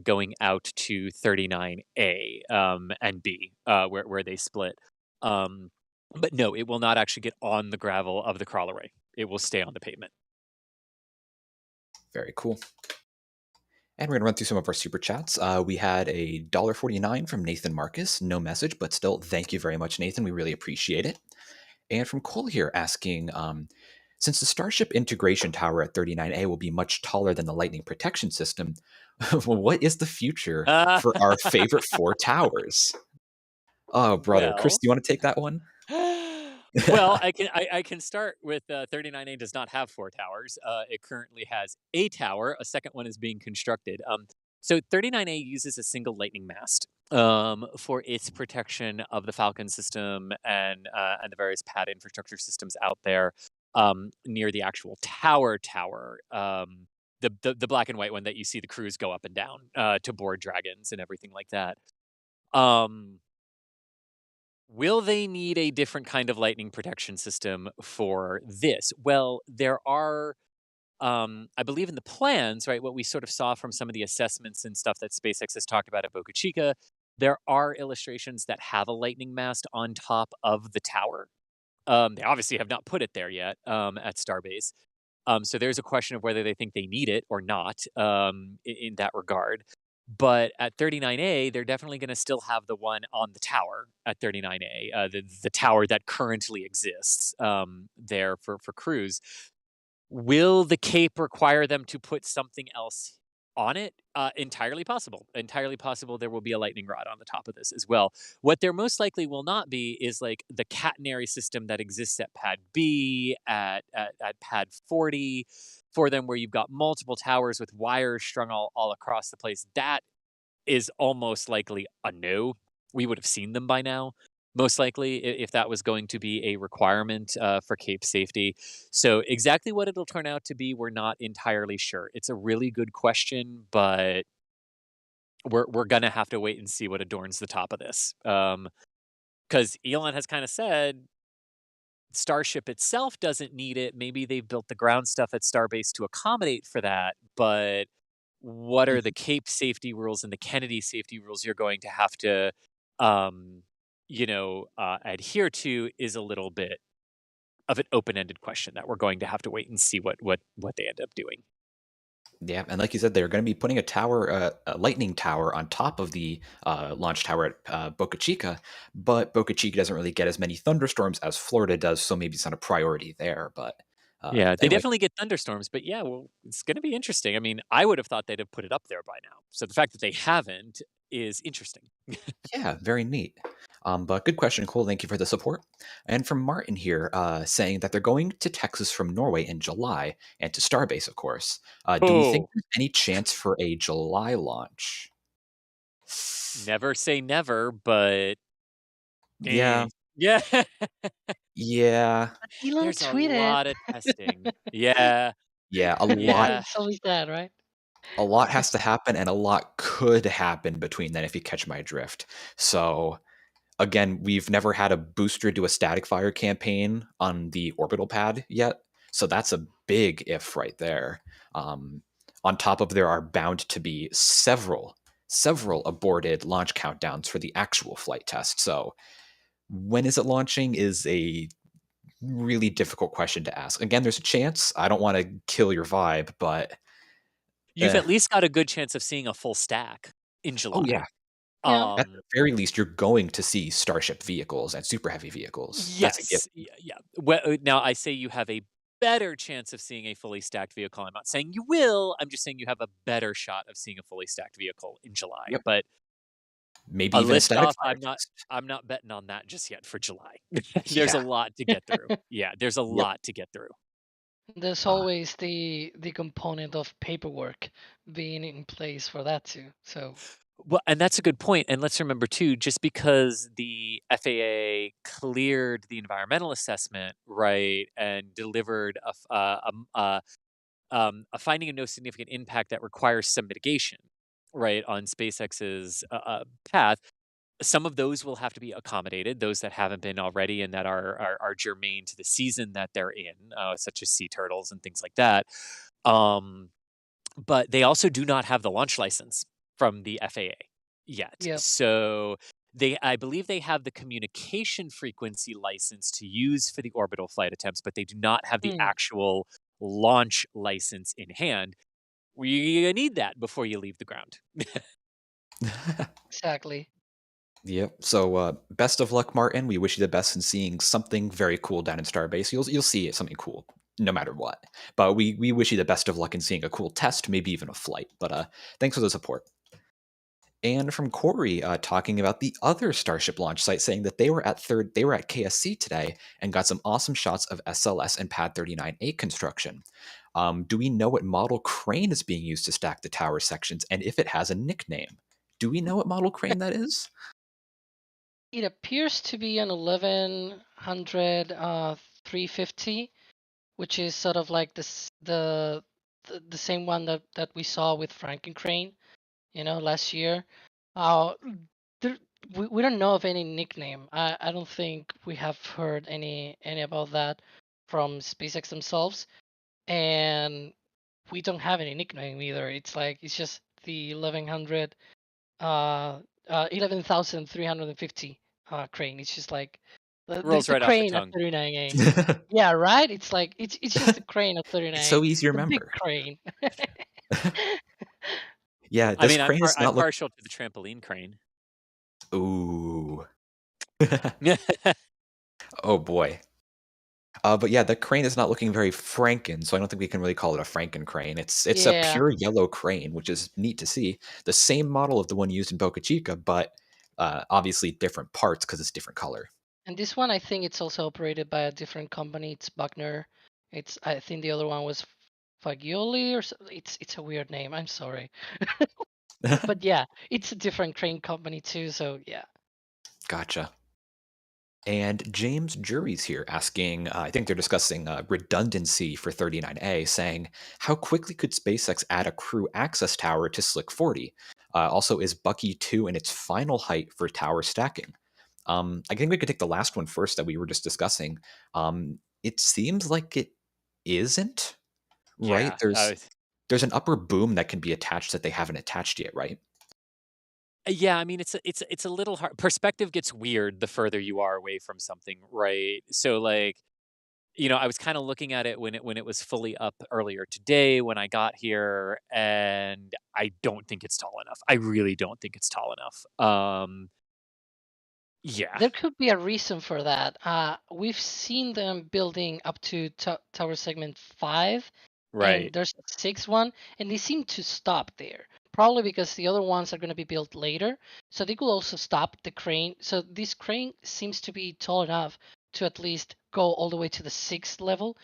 going out to 39A and B, where they split. Um, but no, it will not actually get on the gravel of the crawlerway. It will stay on the pavement. Very cool. And we're going to run through some of our super chats. We had a $1.49 from Nathan Marcus. No message, but still, thank you very much, Nathan. We really appreciate it. And from Cole here asking, since the Starship integration tower at 39A will be much taller than the Lightning protection system, what is the future for our favorite four towers? Oh, brother. Chris, Well, do you want to take that one? well, I can start with 39A does not have four towers. It currently has a tower. A second one is being constructed. So 39A uses a single lightning mast for its protection of the Falcon system and the various pad infrastructure systems out there near the actual tower. The black and white one that you see the crews go up and down to board dragons and everything like that. Um, Will they need a different kind of lightning protection system for this? Well, there are, I believe in the plans, right? What we sort of saw from some of the assessments and stuff that SpaceX has talked about at Boca Chica, there are illustrations that have a lightning mast on top of the tower. They obviously have not put it there yet at Starbase. So there's a question of whether they think they need it or not in that regard. But at 39A, they're definitely going to still have the one on the tower at 39A, the tower that currently exists there for crews. Will the Cape require them to put something else on it? Entirely possible. Entirely possible there will be a lightning rod on the top of this as well. What there most likely will not be is like the catenary system that exists at pad B, at pad 40, for them where you've got multiple towers with wires strung all across the place. That is almost likely a no. We would have seen them by now, most likely, if that was going to be a requirement for Cape safety. So, exactly what it'll turn out to be, we're not entirely sure. It's a really good question, but we're going to have to wait and see what adorns the top of this. Because Elon has kind of said Starship itself doesn't need it. Maybe they've built the ground stuff at Starbase to accommodate for that, but what are the Mhm. Cape safety rules and the Kennedy safety rules you're going to have to, um, adhere to is a little bit of an open-ended question that we're going to have to wait and see what they end up doing. Yeah, and like you said, they're going to be putting a tower, a lightning tower, on top of the launch tower at Boca Chica, but Boca Chica doesn't really get as many thunderstorms as Florida does, so maybe it's not a priority there. But Yeah, they anyway, definitely get thunderstorms, but yeah, well, it's going to be interesting. I mean, I would have thought they'd have put it up there by now. So the fact that they haven't is interesting. yeah, very neat. But good question, Cole. Thank you for the support. And from Martin here, saying that they're going to Texas from Norway in July and to Starbase, of course. Do we think Oh, there's any chance for a July launch? never say never, but Yeah, yeah, yeah, But Elon there's a tweeted. lot of testing. Yeah, yeah. yeah. It's always that, right? A lot has to happen, and a lot could happen between then, if you catch my drift. So again, we've never had a booster do a static fire campaign on the orbital pad yet, so that's a big if right there. On top of, there are bound to be several aborted launch countdowns for the actual flight test. So when is it launching is a really difficult question to ask. Again, there's a chance. I don't want to kill your vibe, but You've eh. at least got a good chance of seeing a full stack in Oh yeah, July. Yeah. at the very least, you're going to see Starship vehicles and super heavy vehicles. That's a given. Yes, yeah. Well, now I say you have a better chance of seeing a fully stacked vehicle. I'm not saying you will. I'm just saying you have a better shot of seeing a fully stacked vehicle in July. Yep. But Maybe a even a lift static off, fire test. I'm not betting on that just yet for July. There's a Yeah. lot to get through. Yeah, there's a Yep. lot to get through. There's Uh, always the component of paperwork being in place for that too. So Well, and that's a good point. And let's remember too, just because the FAA cleared the environmental assessment, right, and delivered a finding of no significant impact that requires some mitigation, right, on SpaceX's path. Some of those will have to be accommodated, those that haven't been already and that are germane to the season that they're in, such as sea turtles and things like that. Um, but they also do not have the launch license from the FAA yet. yeah. So I believe they have the communication frequency license to use for the orbital flight attempts, but they do not have the Mm, actual launch license in hand. We need that before you leave the ground. exactly. yep. So best of luck, Martin. We wish you the best in seeing something very cool down in Starbase. You'll see it, something cool no matter what. But we wish you the best of luck in seeing a cool test, maybe even a flight. But thanks for the support. And from Corey, talking about the other Starship launch site, saying that they were at KSC today and got some awesome shots of SLS and Pad 39A construction. Do we know what model crane is being used to stack the tower sections, and if it has a nickname? Do we know what model crane that is? It appears to be an 1100 350, which is sort of like the same one that we saw with Frankencrane, last year. Uh, there, we don't know of any nickname. I don't think we have heard any about that from SpaceX themselves, and we don't have any nickname either. It's just the 1100 11,350 crane. It's just like Rolls the right off the crane at tongue. 39A. Yeah, right. It's just a crane at It's 39A. so easy to The big remember. crane. Yeah, I this mean, crane is I'm not look. partial to the trampoline crane. Ooh. Oh boy. But yeah, the crane is not looking very Franken, so I don't think we can really call it a Franken crane. It's a Yeah, pure yellow crane, which is neat to see. The same model of the one used in Boca Chica, but obviously different parts because it's different color. and this one I think it's also operated by a different company. It's Buckner. I think the other one was Fagioli or so. It's a weird name. I'm sorry, but yeah, it's a different crane company too. So yeah. Gotcha. And James Jury's here asking, I think they're discussing redundancy for 39A, saying, how quickly could SpaceX add a crew access tower to Slick 40? Also, is Bucky 2 in its final height for tower stacking? I think we could take the last one first that we were just discussing. It seems like it isn't, right? Yeah. There's an upper boom that can be attached that they haven't attached yet, right? Yeah, I mean, it's a little hard. Perspective gets weird the further you are away from something, right? So, like, I was kind of looking at it when it was fully up earlier today when I got here, and I don't think it's tall enough. I really don't think it's tall enough. Yeah, There could be a reason for that. We've seen them building up to tower segment 5, and right. there's a 6th one, and they seem to stop there. Probably because the other ones are going to be built later, so they could also stop the crane. So this crane seems to be tall enough to at least go all the way to the 6th level,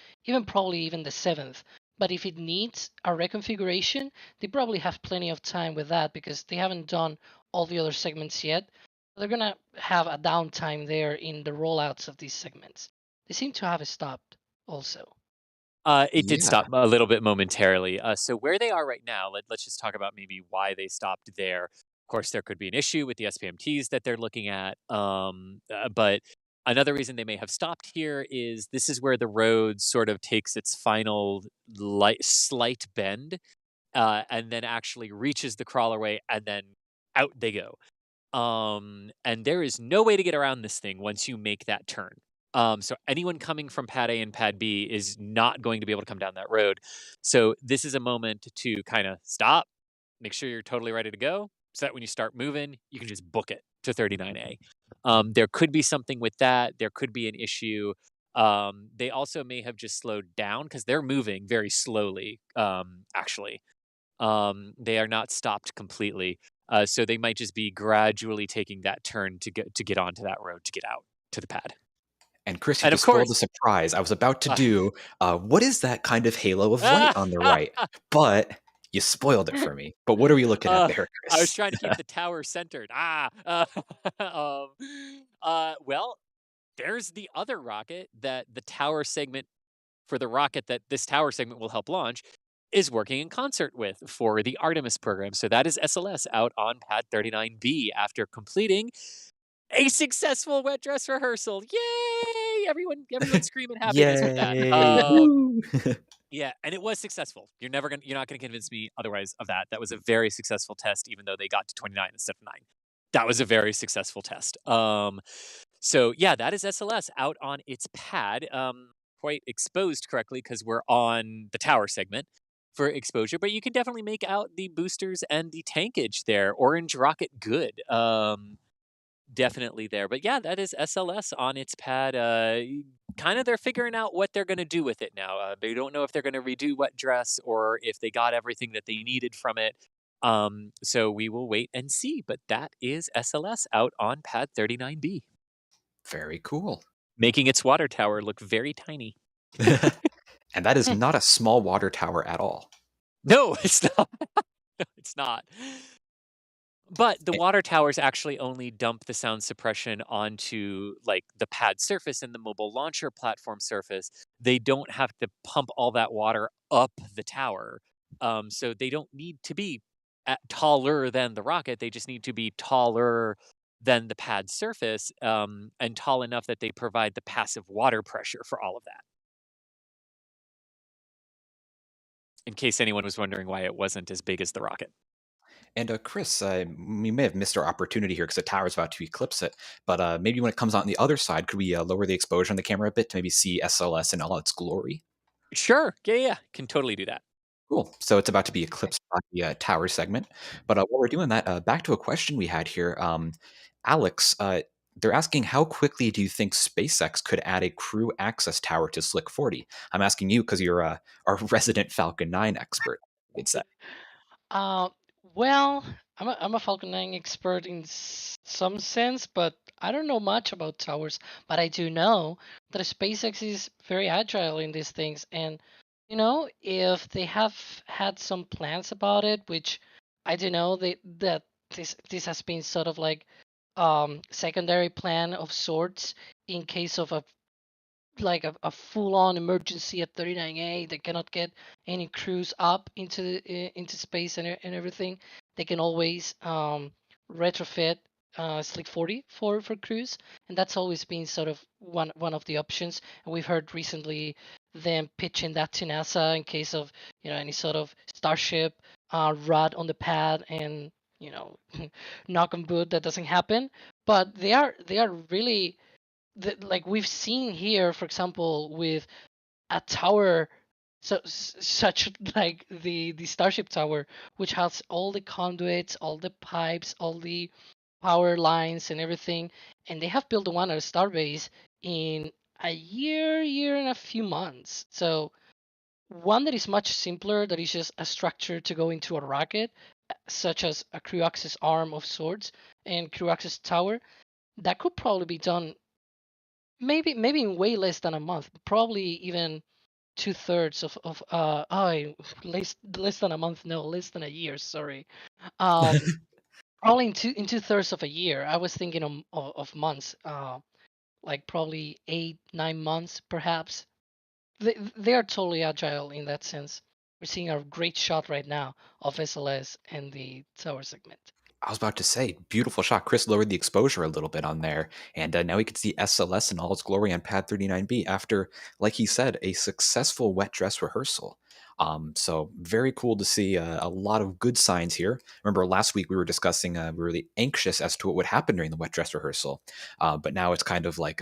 probably even the 7th. But if it needs a reconfiguration, they probably have plenty of time with that because they haven't done all the other segments yet. They're gonna have a downtime there in the rollouts of these segments. They seem to have stopped also. It did Yeah. stop a little bit momentarily. So where they are right now, let's just talk about maybe why they stopped there. Of course, there could be an issue with the SPMTs that they're looking at. But another reason they may have stopped here is this is where the road sort of takes its final slight bend, and then actually reaches the crawlerway, and then out they go. And there is no way to get around this thing once you make that turn. So anyone coming from pad A and pad B is not going to be able to come down that road. So this is a moment to kind of stop, make sure you're totally ready to go, so that when you start moving, you can just book it to 39A. There could be something with that. There could be an issue. They also may have just slowed down because they're moving very slowly, actually. They are not stopped completely. So they might just be gradually taking that turn to get onto that road to get out to the pad. And Chris, you And of just spoiled the course, surprise. I was about to uh, do what is that kind of halo of light on the right? But you spoiled it for me. But what are we looking at there, I was Chris? trying to keep the tower centered. Um, well, there's the other rocket that the tower segment for the rocket that this tower segment will help launch is working in concert with for the Artemis program. So that is SLS out on pad 39B after completing a successful wet dress rehearsal. Yay! Everyone screaming happiness with that. Yay! Woo! Yeah, and it was successful. You're not gonna convince me otherwise of that. That was a very successful test, even though they got to 29 instead of 9. That was a very successful test. So yeah, that is SLS out on its pad. Quite exposed correctly because we're on the tower segment for exposure, but you can definitely make out the boosters and the tankage there. Orange rocket good. Definitely there. But yeah, that is SLS on its pad. Kind of they're figuring out what they're going to do with it now. They don't know if they're going to redo wet dress or if they got everything that they needed from it. So we will wait and see. But that is SLS out on pad 39B, Very cool. making its water tower look very tiny. And that is not a small water tower at all. No, it's not. No, it's not. But the Eh, water towers actually only dump the sound suppression onto like the pad surface and the mobile launcher platform surface. They don't have to pump all that water up the tower. So they don't need to be taller than the rocket. They just need to be taller than the pad surface, and tall enough that they provide the passive water pressure for all of that. In case anyone was wondering why it wasn't as big as the rocket. And Chris, we may have missed our opportunity here because the tower's about to eclipse it. But maybe when it comes out on the other side, could we lower the exposure on the camera a bit to maybe see SLS in all its glory? Sure. Yeah. Can totally do that. Cool. So it's about to be eclipsed by the tower segment. But while we're doing that, back to a question we had here. Alex, they're asking how quickly do you think SpaceX could add a crew access tower to Slick 40? I'm asking you because you're our resident Falcon 9 expert, you'd say. Uh, well, I'm a Falcon 9 expert in some sense, but I don't know much about towers. But I do know that SpaceX is very agile in these things, and if they have had some plans about it, which I do know that this has been sort of like secondary plan of sorts in case of a full-on emergency at 39A. They cannot get any crews up into space and everything. They can always retrofit Slick 40 for crews, and that's always been sort of one of the options. And we've heard recently them pitching that to NASA in case of any sort of Starship rod on the pad, and knock on wood that doesn't happen. But they are really like we've seen here, for example, with a tower, such like the Starship tower, which has all the conduits, all the pipes, all the power lines and everything, and they have built one at Starbase in a year and a few months. So one that is much simpler, that is just a structure to go into a rocket, such as a crew access arm of sorts and crew access tower, that could probably be done maybe in way less than a month, probably even 2/3 of less than a month, no, less than a year, sorry. Um Probably in 2/3 of a year. I was thinking of months, like probably 8 9 months perhaps. They are totally agile in that sense. We're seeing a great shot right now of SLS and the tower segment. I was about to say, beautiful shot. Chris lowered the exposure a little bit on there, and now we can see SLS in all its glory on Pad 39B after, like he said, a successful wet dress rehearsal. So very cool to see a lot of good signs here. Remember last week we were discussing, we were really anxious as to what would happen during the wet dress rehearsal, but now it's kind of like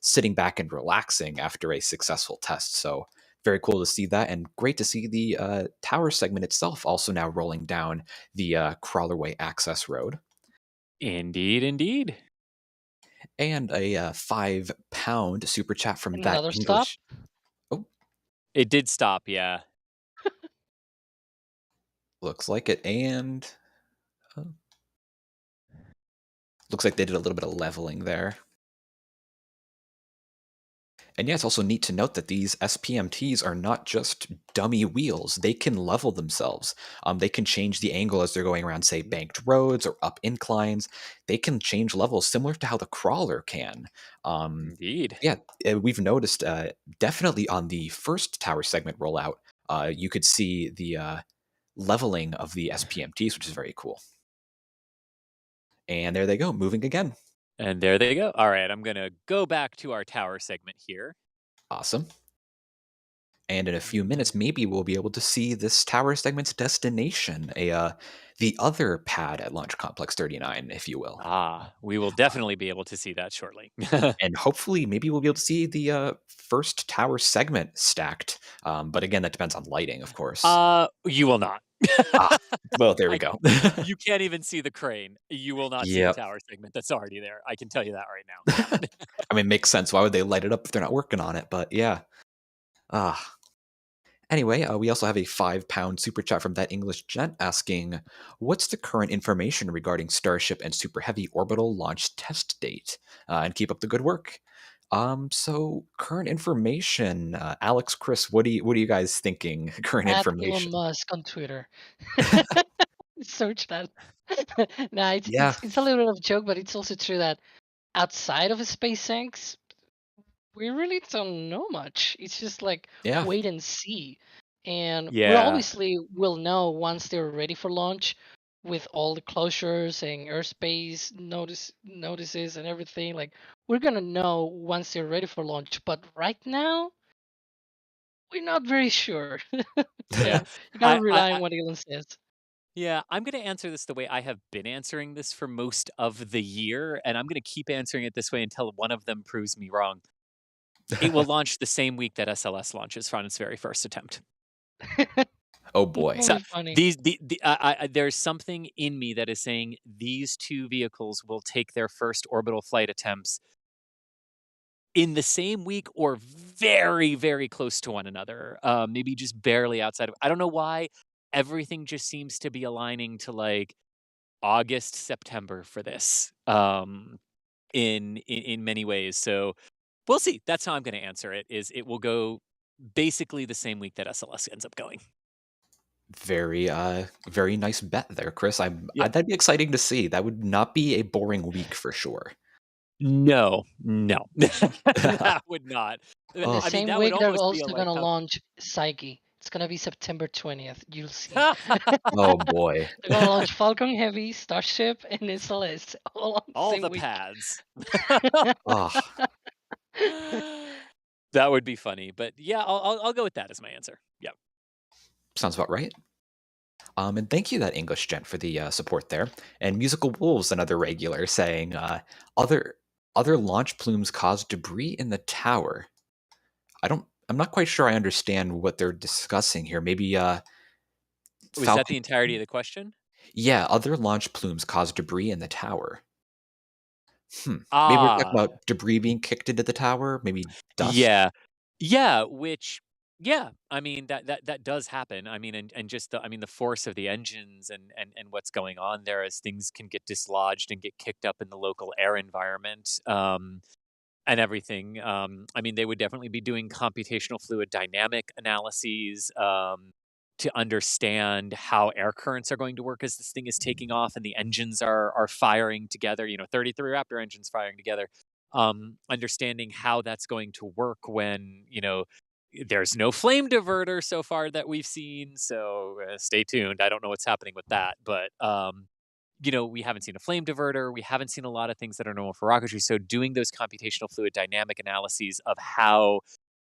sitting back and relaxing after a successful test. So very cool to see that, and great to see the tower segment itself also now rolling down the Crawlerway access road. Indeed, indeed. And a £5 super chat from that Another stop. English. Oh, It did stop, yeah. looks like it. And looks like they did a little bit of leveling there. And yeah, it's also neat to note that these SPMTs are not just dummy wheels. They can level themselves. They can change the angle as they're going around, say, banked roads or up inclines. They can change levels similar to how the crawler can. Indeed. Yeah, we've noticed definitely on the first tower segment rollout, you could see the leveling of the SPMTs, which is very cool. And there they go, moving again. And there they go. All right, I'm going to go back to our tower segment here. Awesome. And in a few minutes, maybe we'll be able to see this tower segment's destination, the other pad at Launch Complex 39, if you will. We will definitely be able to see that shortly. And hopefully, maybe we'll be able to see the first tower segment stacked. But again, that depends on lighting, of course. You will not. Well, there we go. You can't even see the crane. You will not see the Yep. tower segment that's already there. I can tell you that right now. I mean, makes sense. Why would they light it up if they're not working on it? But yeah. Anyway, we also have a £5 super chat from that English gent asking, what's the current information regarding Starship and Super Heavy orbital launch test date? And keep up the good work. So current information, Alex, Chris, what are you guys thinking? Current At information. Elon Musk on Twitter. Search that. Nah, Yeah. it's a little bit of a joke, but it's also true that outside of SpaceX, we really don't know much. It's just like Yeah. wait and see. And we Yeah. obviously will know once they're ready for launch, with all the closures and airspace notices and everything. Like we're gonna know once they're ready for launch. But right now, we're not very sure. Yeah. So you gotta I, rely I, on what Elon says. Yeah, I'm going to answer this the way I have been answering this for most of the year, and I'm going to keep answering it this way until one of them proves me wrong. It will launch the same week that SLS launches on its very first attempt. Oh boy. That'll be funny. There's something in me that is saying these two vehicles will take their first orbital flight attempts in the same week or very, very close to one another. Maybe just barely outside of. I don't know why. Everything just seems to be aligning to like August, September for this, in many ways. So we'll see. That's how I'm going to answer it. Is it will go basically the same week that SLS ends up going. Very nice bet there, Chris. Yep. That'd be exciting to see. That would not be a boring week for sure. No, that would not. The Oh. same that week would they're almost be also a gonna like. launch Psyche. It's gonna be September 20th. You'll see. Oh boy. They're gonna launch Falcon Heavy, Starship, and SLS all on the All same the week. pads. Oh. That would be funny, but yeah, I'll go with that as my answer. Yeah. Sounds about right. And thank you, that English gent, for the support there. And Musical Wolves, another regular, saying other Other launch plumes cause debris in the tower. I'm not quite sure I understand what they're discussing here. Maybe Was that the Falcon. entirety of the question? Yeah, other launch plumes cause debris in the tower. Maybe we're talking Ah, about debris being kicked into the tower, maybe dust? yeah. Yeah, which yeah, I mean that does happen. I mean and just the force of the engines and what's going on there as things can get dislodged and get kicked up in the local air environment. And everything. I mean, they would definitely be doing computational fluid dynamic analyses to understand how air currents are going to work as this thing is taking off and the engines are firing together. 33 Raptor engines firing together. Understanding how that's going to work when there's no flame diverter so far that we've seen. So stay tuned. I don't know what's happening with that, but we haven't seen a flame diverter. We haven't seen a lot of things that are normal for rocketry. So doing those computational fluid dynamic analyses of how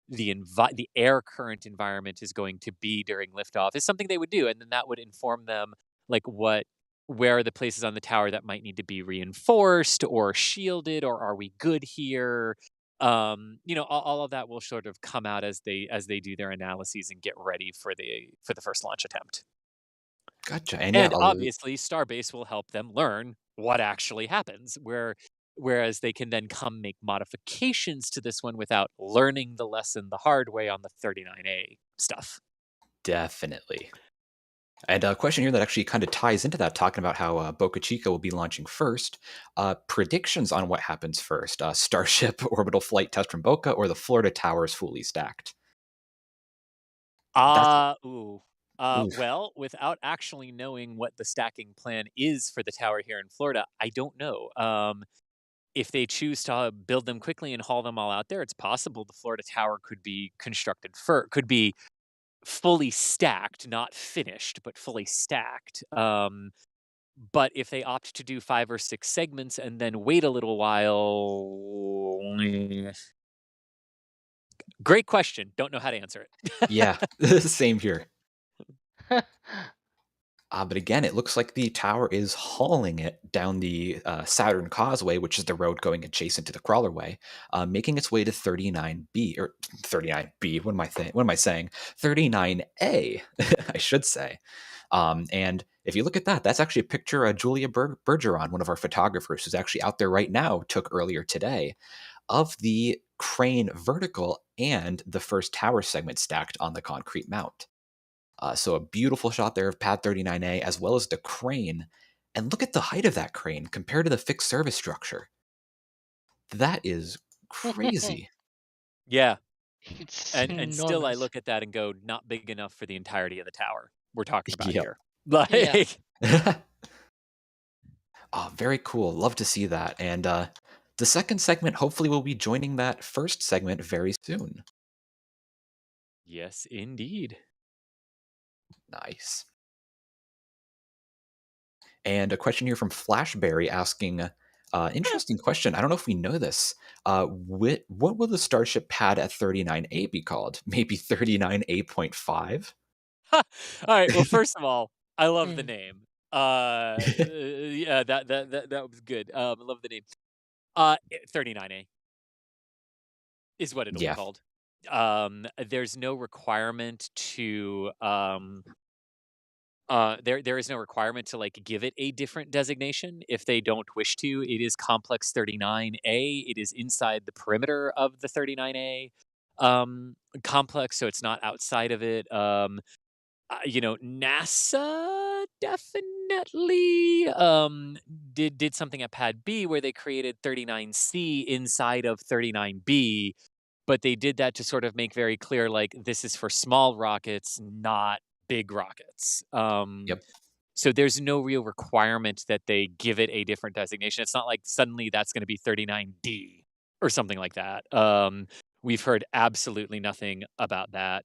the air current environment is going to be during liftoff is something they would do, and then that would inform them like where are the places on the tower that might need to be reinforced or shielded, or are we good here? All of that will sort of come out as they do their analyses and get ready for the first launch attempt. Gotcha. And yeah, And obviously, Starbase will help them learn what actually happens, whereas they can then come make modifications to this one without learning the lesson the hard way on the 39A stuff. definitely. And a question here that actually kind of ties into that, talking about how Boca Chica will be launching first. Predictions on what happens first: Starship orbital flight test from Boca, or the Florida towers fully stacked. That's Ooh. oof. Well, without actually knowing what the stacking plan is for the tower here in Florida, I don't know. If they choose to build them quickly and haul them all out there, it's possible the Florida tower could be could be fully stacked, not finished, but fully stacked. But if they opt to do 5 or 6 segments and then wait a little while, great question. Don't know how to answer it. Yeah, same here. But again, it looks like the tower is hauling it down the Saturn Causeway, which is the road going adjacent to the crawlerway, making its way to 39B or 39B. What am I saying? 39A, I should say. And if you look at that, that's actually a picture Julia Bergeron, one of our photographers, who's actually out there right now, took earlier today, of the crane vertical and the first tower segment stacked on the concrete mount. So a beautiful shot there of Pad 39A, as well as the crane. And look at the height of that crane compared to the fixed service structure. That is crazy. Yeah. It's And still I enormous. look at that and go, not big enough for the entirety of the tower we're talking about Yep. here. Yeah. Like, Oh, very cool. Love to see that. And the second segment hopefully will be joining that first segment very soon. yes, indeed. Nice. And a question here from Flashberry asking, interesting question. I don't know if we know this. What will the Starship pad at 39A be called? Maybe 39A.5? All right. Well, first of all, I love the Mm. name. Yeah, that was good. I love the name. 39A is what it'll be Yeah. called. There's no requirement to there is no requirement to like give it a different designation if they don't wish to. It is complex 39A. It is inside the perimeter of the 39A complex, so it's not outside of it. NASA definitely did something at Pad B where they created 39C inside of 39B, but they did that to sort of make very clear like this is for small rockets, not big rockets. Yep. So there's no real requirement that they give it a different designation. It's not like suddenly that's going to be 39D or something like that. We've heard absolutely nothing about that.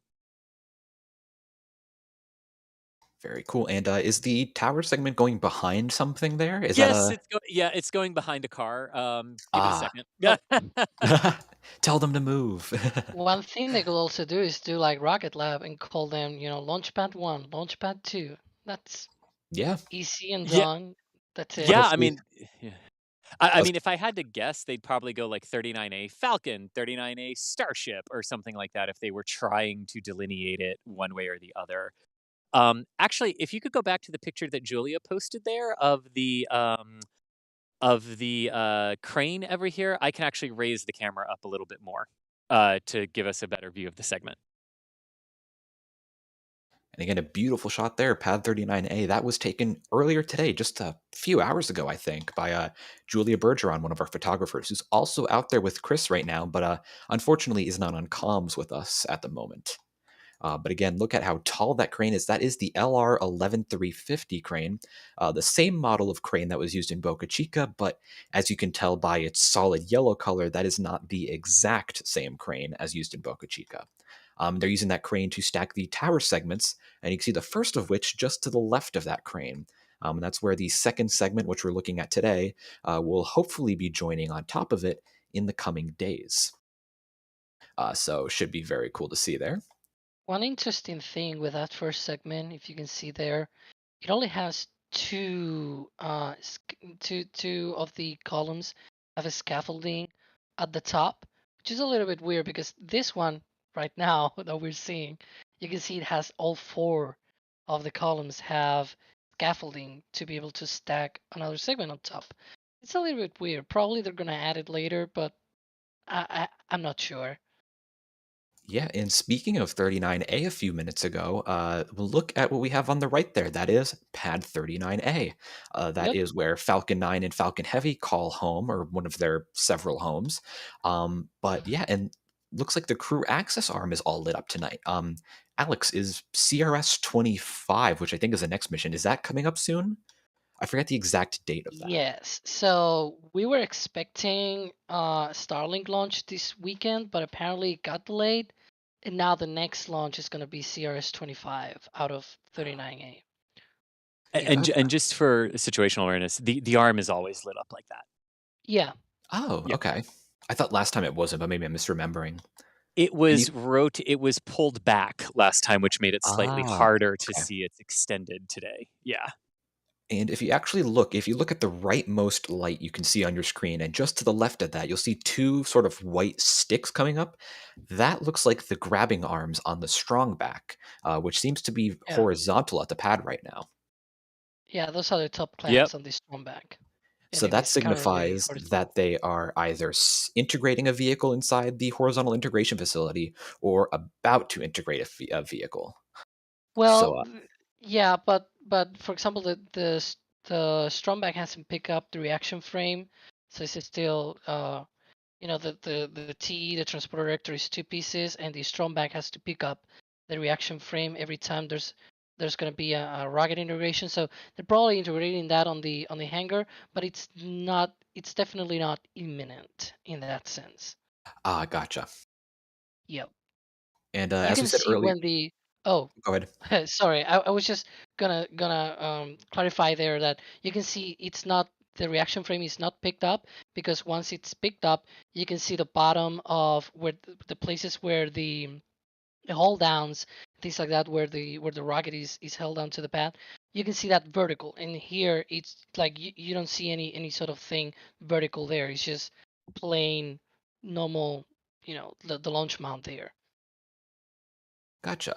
Very cool. And is the tower segment going behind something there? Is that Yes, a it's going behind a car. Give it a ah? second. Well, Tell them to move. one thing they could also do is do like Rocket Lab and call them, Launchpad 1, Launchpad 2. That's Yeah. easy and Yeah, done. That's it. yeah. I Hopefully, mean, yeah. I mean, if I had to guess, they'd probably go like 39A Falcon, 39A Starship, or something like that if they were trying to delineate it one way or the other. Actually, if you could go back to the picture that Julia posted there of the crane over here, I can actually raise the camera up a little bit more to give us a better view of the segment. And again, a beautiful shot there, Pad 39A. That was taken earlier today, just a few hours ago, I think, by Julia Bergeron, one of our photographers, who's also out there with Chris right now, but unfortunately is not on comms with us at the moment. But again, look at how tall that crane is. That is the LR 11350 crane, the same model of crane that was used in Boca Chica, but as you can tell by its solid yellow color, that is not the exact same crane as used in Boca Chica. They're using that crane to stack the tower segments, and you can see the first of which just to the left of that crane. And that's where the second segment, which we're looking at today, will hopefully be joining on top of it in the coming days. So should be very cool to see there. One interesting thing with that first segment, if you can see there, it only has two of the columns have a scaffolding at the top, which is a little bit weird because this one right now that we're seeing, you can see it has all four of the columns have scaffolding to be able to stack another segment on top. It's a little bit weird. Probably they're gonna add it later, but I'm not sure. Yeah, and speaking of 39A a few minutes ago, look at what we have on the right there. That is Pad 39A. That Yep. is where Falcon 9 and Falcon Heavy call home, or one of their several homes. But yeah, and looks like the crew access arm is all lit up tonight. Alex, is CRS 25, which I think is the next mission, is that coming up soon? I forget the exact date of that. Yes. So we were expecting Starlink launch this weekend, but apparently it got delayed. And now the next launch is going to be CRS 25 out of 39A. Yeah. And just for situational awareness, the arm is always lit up like that. Yeah. Oh, Yep. okay. I thought last time it wasn't, but maybe I'm misremembering. It was it was pulled back last time, which made it slightly harder to okay. see it's extended today. Yeah. And if you actually look, if you look at the rightmost light you can see on your screen, and just to the left of that, you'll see two sort of white sticks coming up. That looks like the grabbing arms on the strong back, which seems to be Yeah. horizontal at the pad right now. Yeah, those are the top clamps Yep. on this back. So that signifies that they are either integrating a vehicle inside the horizontal integration facility or about to integrate a vehicle. Well, yeah, but for example, the Stromback hasn't picked up the reaction frame, so it's still the T, the transporter director is two pieces, and the Stromback has to pick up the reaction frame every time there's going to be a rocket integration. So they're probably integrating that on the hangar, but it's definitely not imminent in that sense. Gotcha. Yep. And You as can we said see earlier, when the oh go ahead. sorry, I was just gonna clarify there that you can see it's not the reaction frame is not picked up because once it's picked up, you can see the bottom of where the places where the hold downs, things like that, where the rocket is held onto the pad. You can see that vertical, and here it's like you don't see any sort of thing vertical there. It's just plain normal, the launch mount there. Gotcha.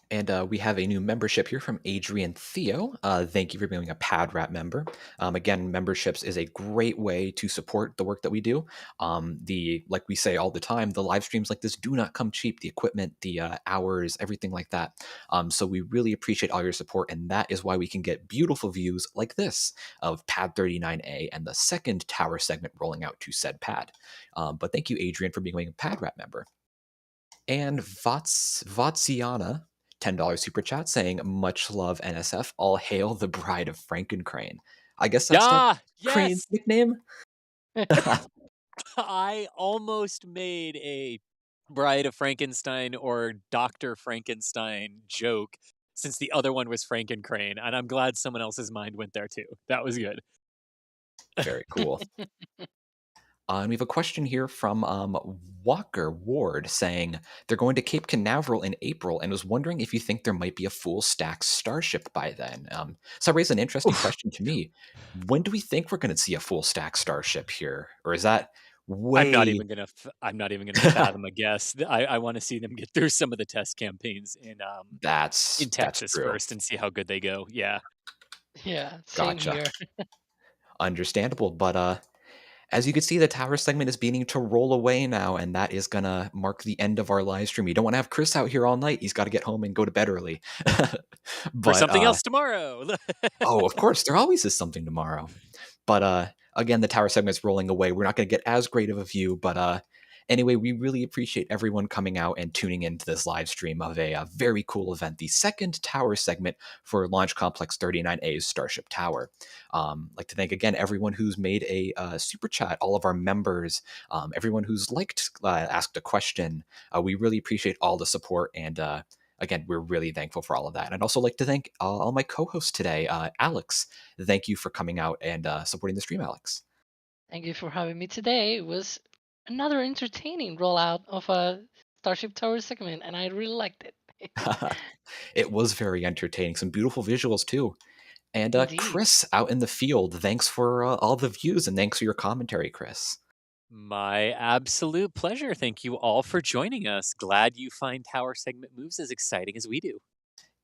And we have a new membership here from Adrian Theo. Thank you for being a PadRat member. Again, memberships is a great way to support the work that we do. Like we say all the time, the live streams like this do not come cheap. The equipment, the hours, everything like that. So we really appreciate all your support, and that is why we can get beautiful views like this of Pad 39A and the second tower segment rolling out to said pad. But thank you, Adrian, for being a PadRat member. And Vatsiana, $10 super chat saying, much love NSF, all hail the bride of Frankencrane. I guess that's Crane's Yes. nickname? I almost made a Bride of Frankenstein or Dr. Frankenstein joke since the other one was Frankencrane, and I'm glad someone else's mind went there too. That was good. Very cool. And we have a question here from Walker Ward saying they're going to Cape Canaveral in April and was wondering if you think there might be a full stack Starship by then. So that raised an interesting question to me. When do we think we're going to see a full stack Starship here? Or is that I'm not way... even gonna fathom a guess. I want to see them get through some of the test campaigns in That's Texas true. first and see how good they go. Yeah. Yeah, same Gotcha. here. Understandable. But as you can see, the tower segment is beginning to roll away now, and that is going to mark the end of our live stream. You don't want to have Chris out here all night. He's got to get home and go to bed early. For something But else tomorrow. oh, of course, there always is something tomorrow. But again, the tower segment's rolling away. We're not going to get as great of a view, but anyway, we really appreciate everyone coming out and tuning into this live stream of a very cool event, the second tower segment for Launch Complex 39A's Starship Tower. Like to thank again everyone who's made a super chat, all of our members, everyone who's liked, asked a question. We really appreciate all the support, and again, we're really thankful for all of that. And I'd also like to thank all my co-hosts today. Alex, thank you for coming out and supporting the stream, Alex. Thank you for having me today. It was another entertaining rollout of a Starship Tower segment, and I really liked it. It was very entertaining. Some beautiful visuals, too. And Indeed. Chris, out in the field, thanks for all the views, and thanks for your commentary, Chris. My absolute pleasure. Thank you all for joining us. Glad you find tower segment moves as exciting as we do.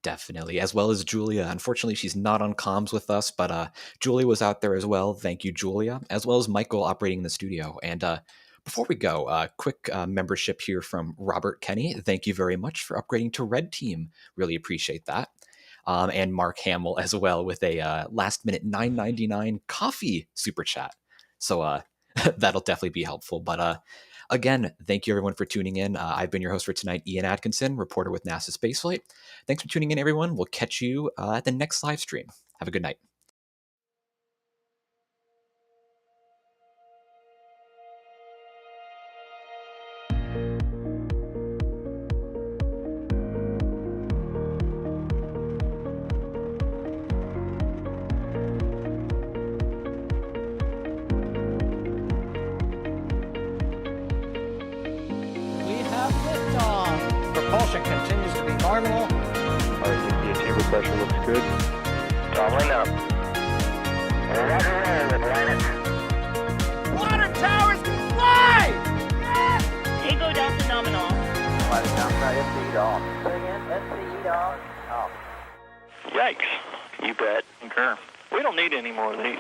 Definitely, as well as Julia. Unfortunately, she's not on comms with us, but Julia was out there as well. Thank you, Julia, as well as Michael operating the studio. And before we go, quick membership here from Robert Kenny. Thank you very much for upgrading to Red Team. Really appreciate that. And Mark Hamill as well with a last-minute $9.99 coffee super chat. So that'll definitely be helpful. But again, thank you everyone for tuning in. I've been your host for tonight, Ian Atkinson, reporter with NASASpaceflight. Thanks for tuning in, everyone. We'll catch you at the next live stream. Have a good night. We have liftoff. Propulsion continues to be nominal. RCPT pressure looks good. Doubling up. Roger, roll with Atlantis. Water towers can fly! Yes! Tango down to nominal. Flight outside SCE off. Say again, SCE off. Off. Yikes. You bet. Concur. We don't need any more of these.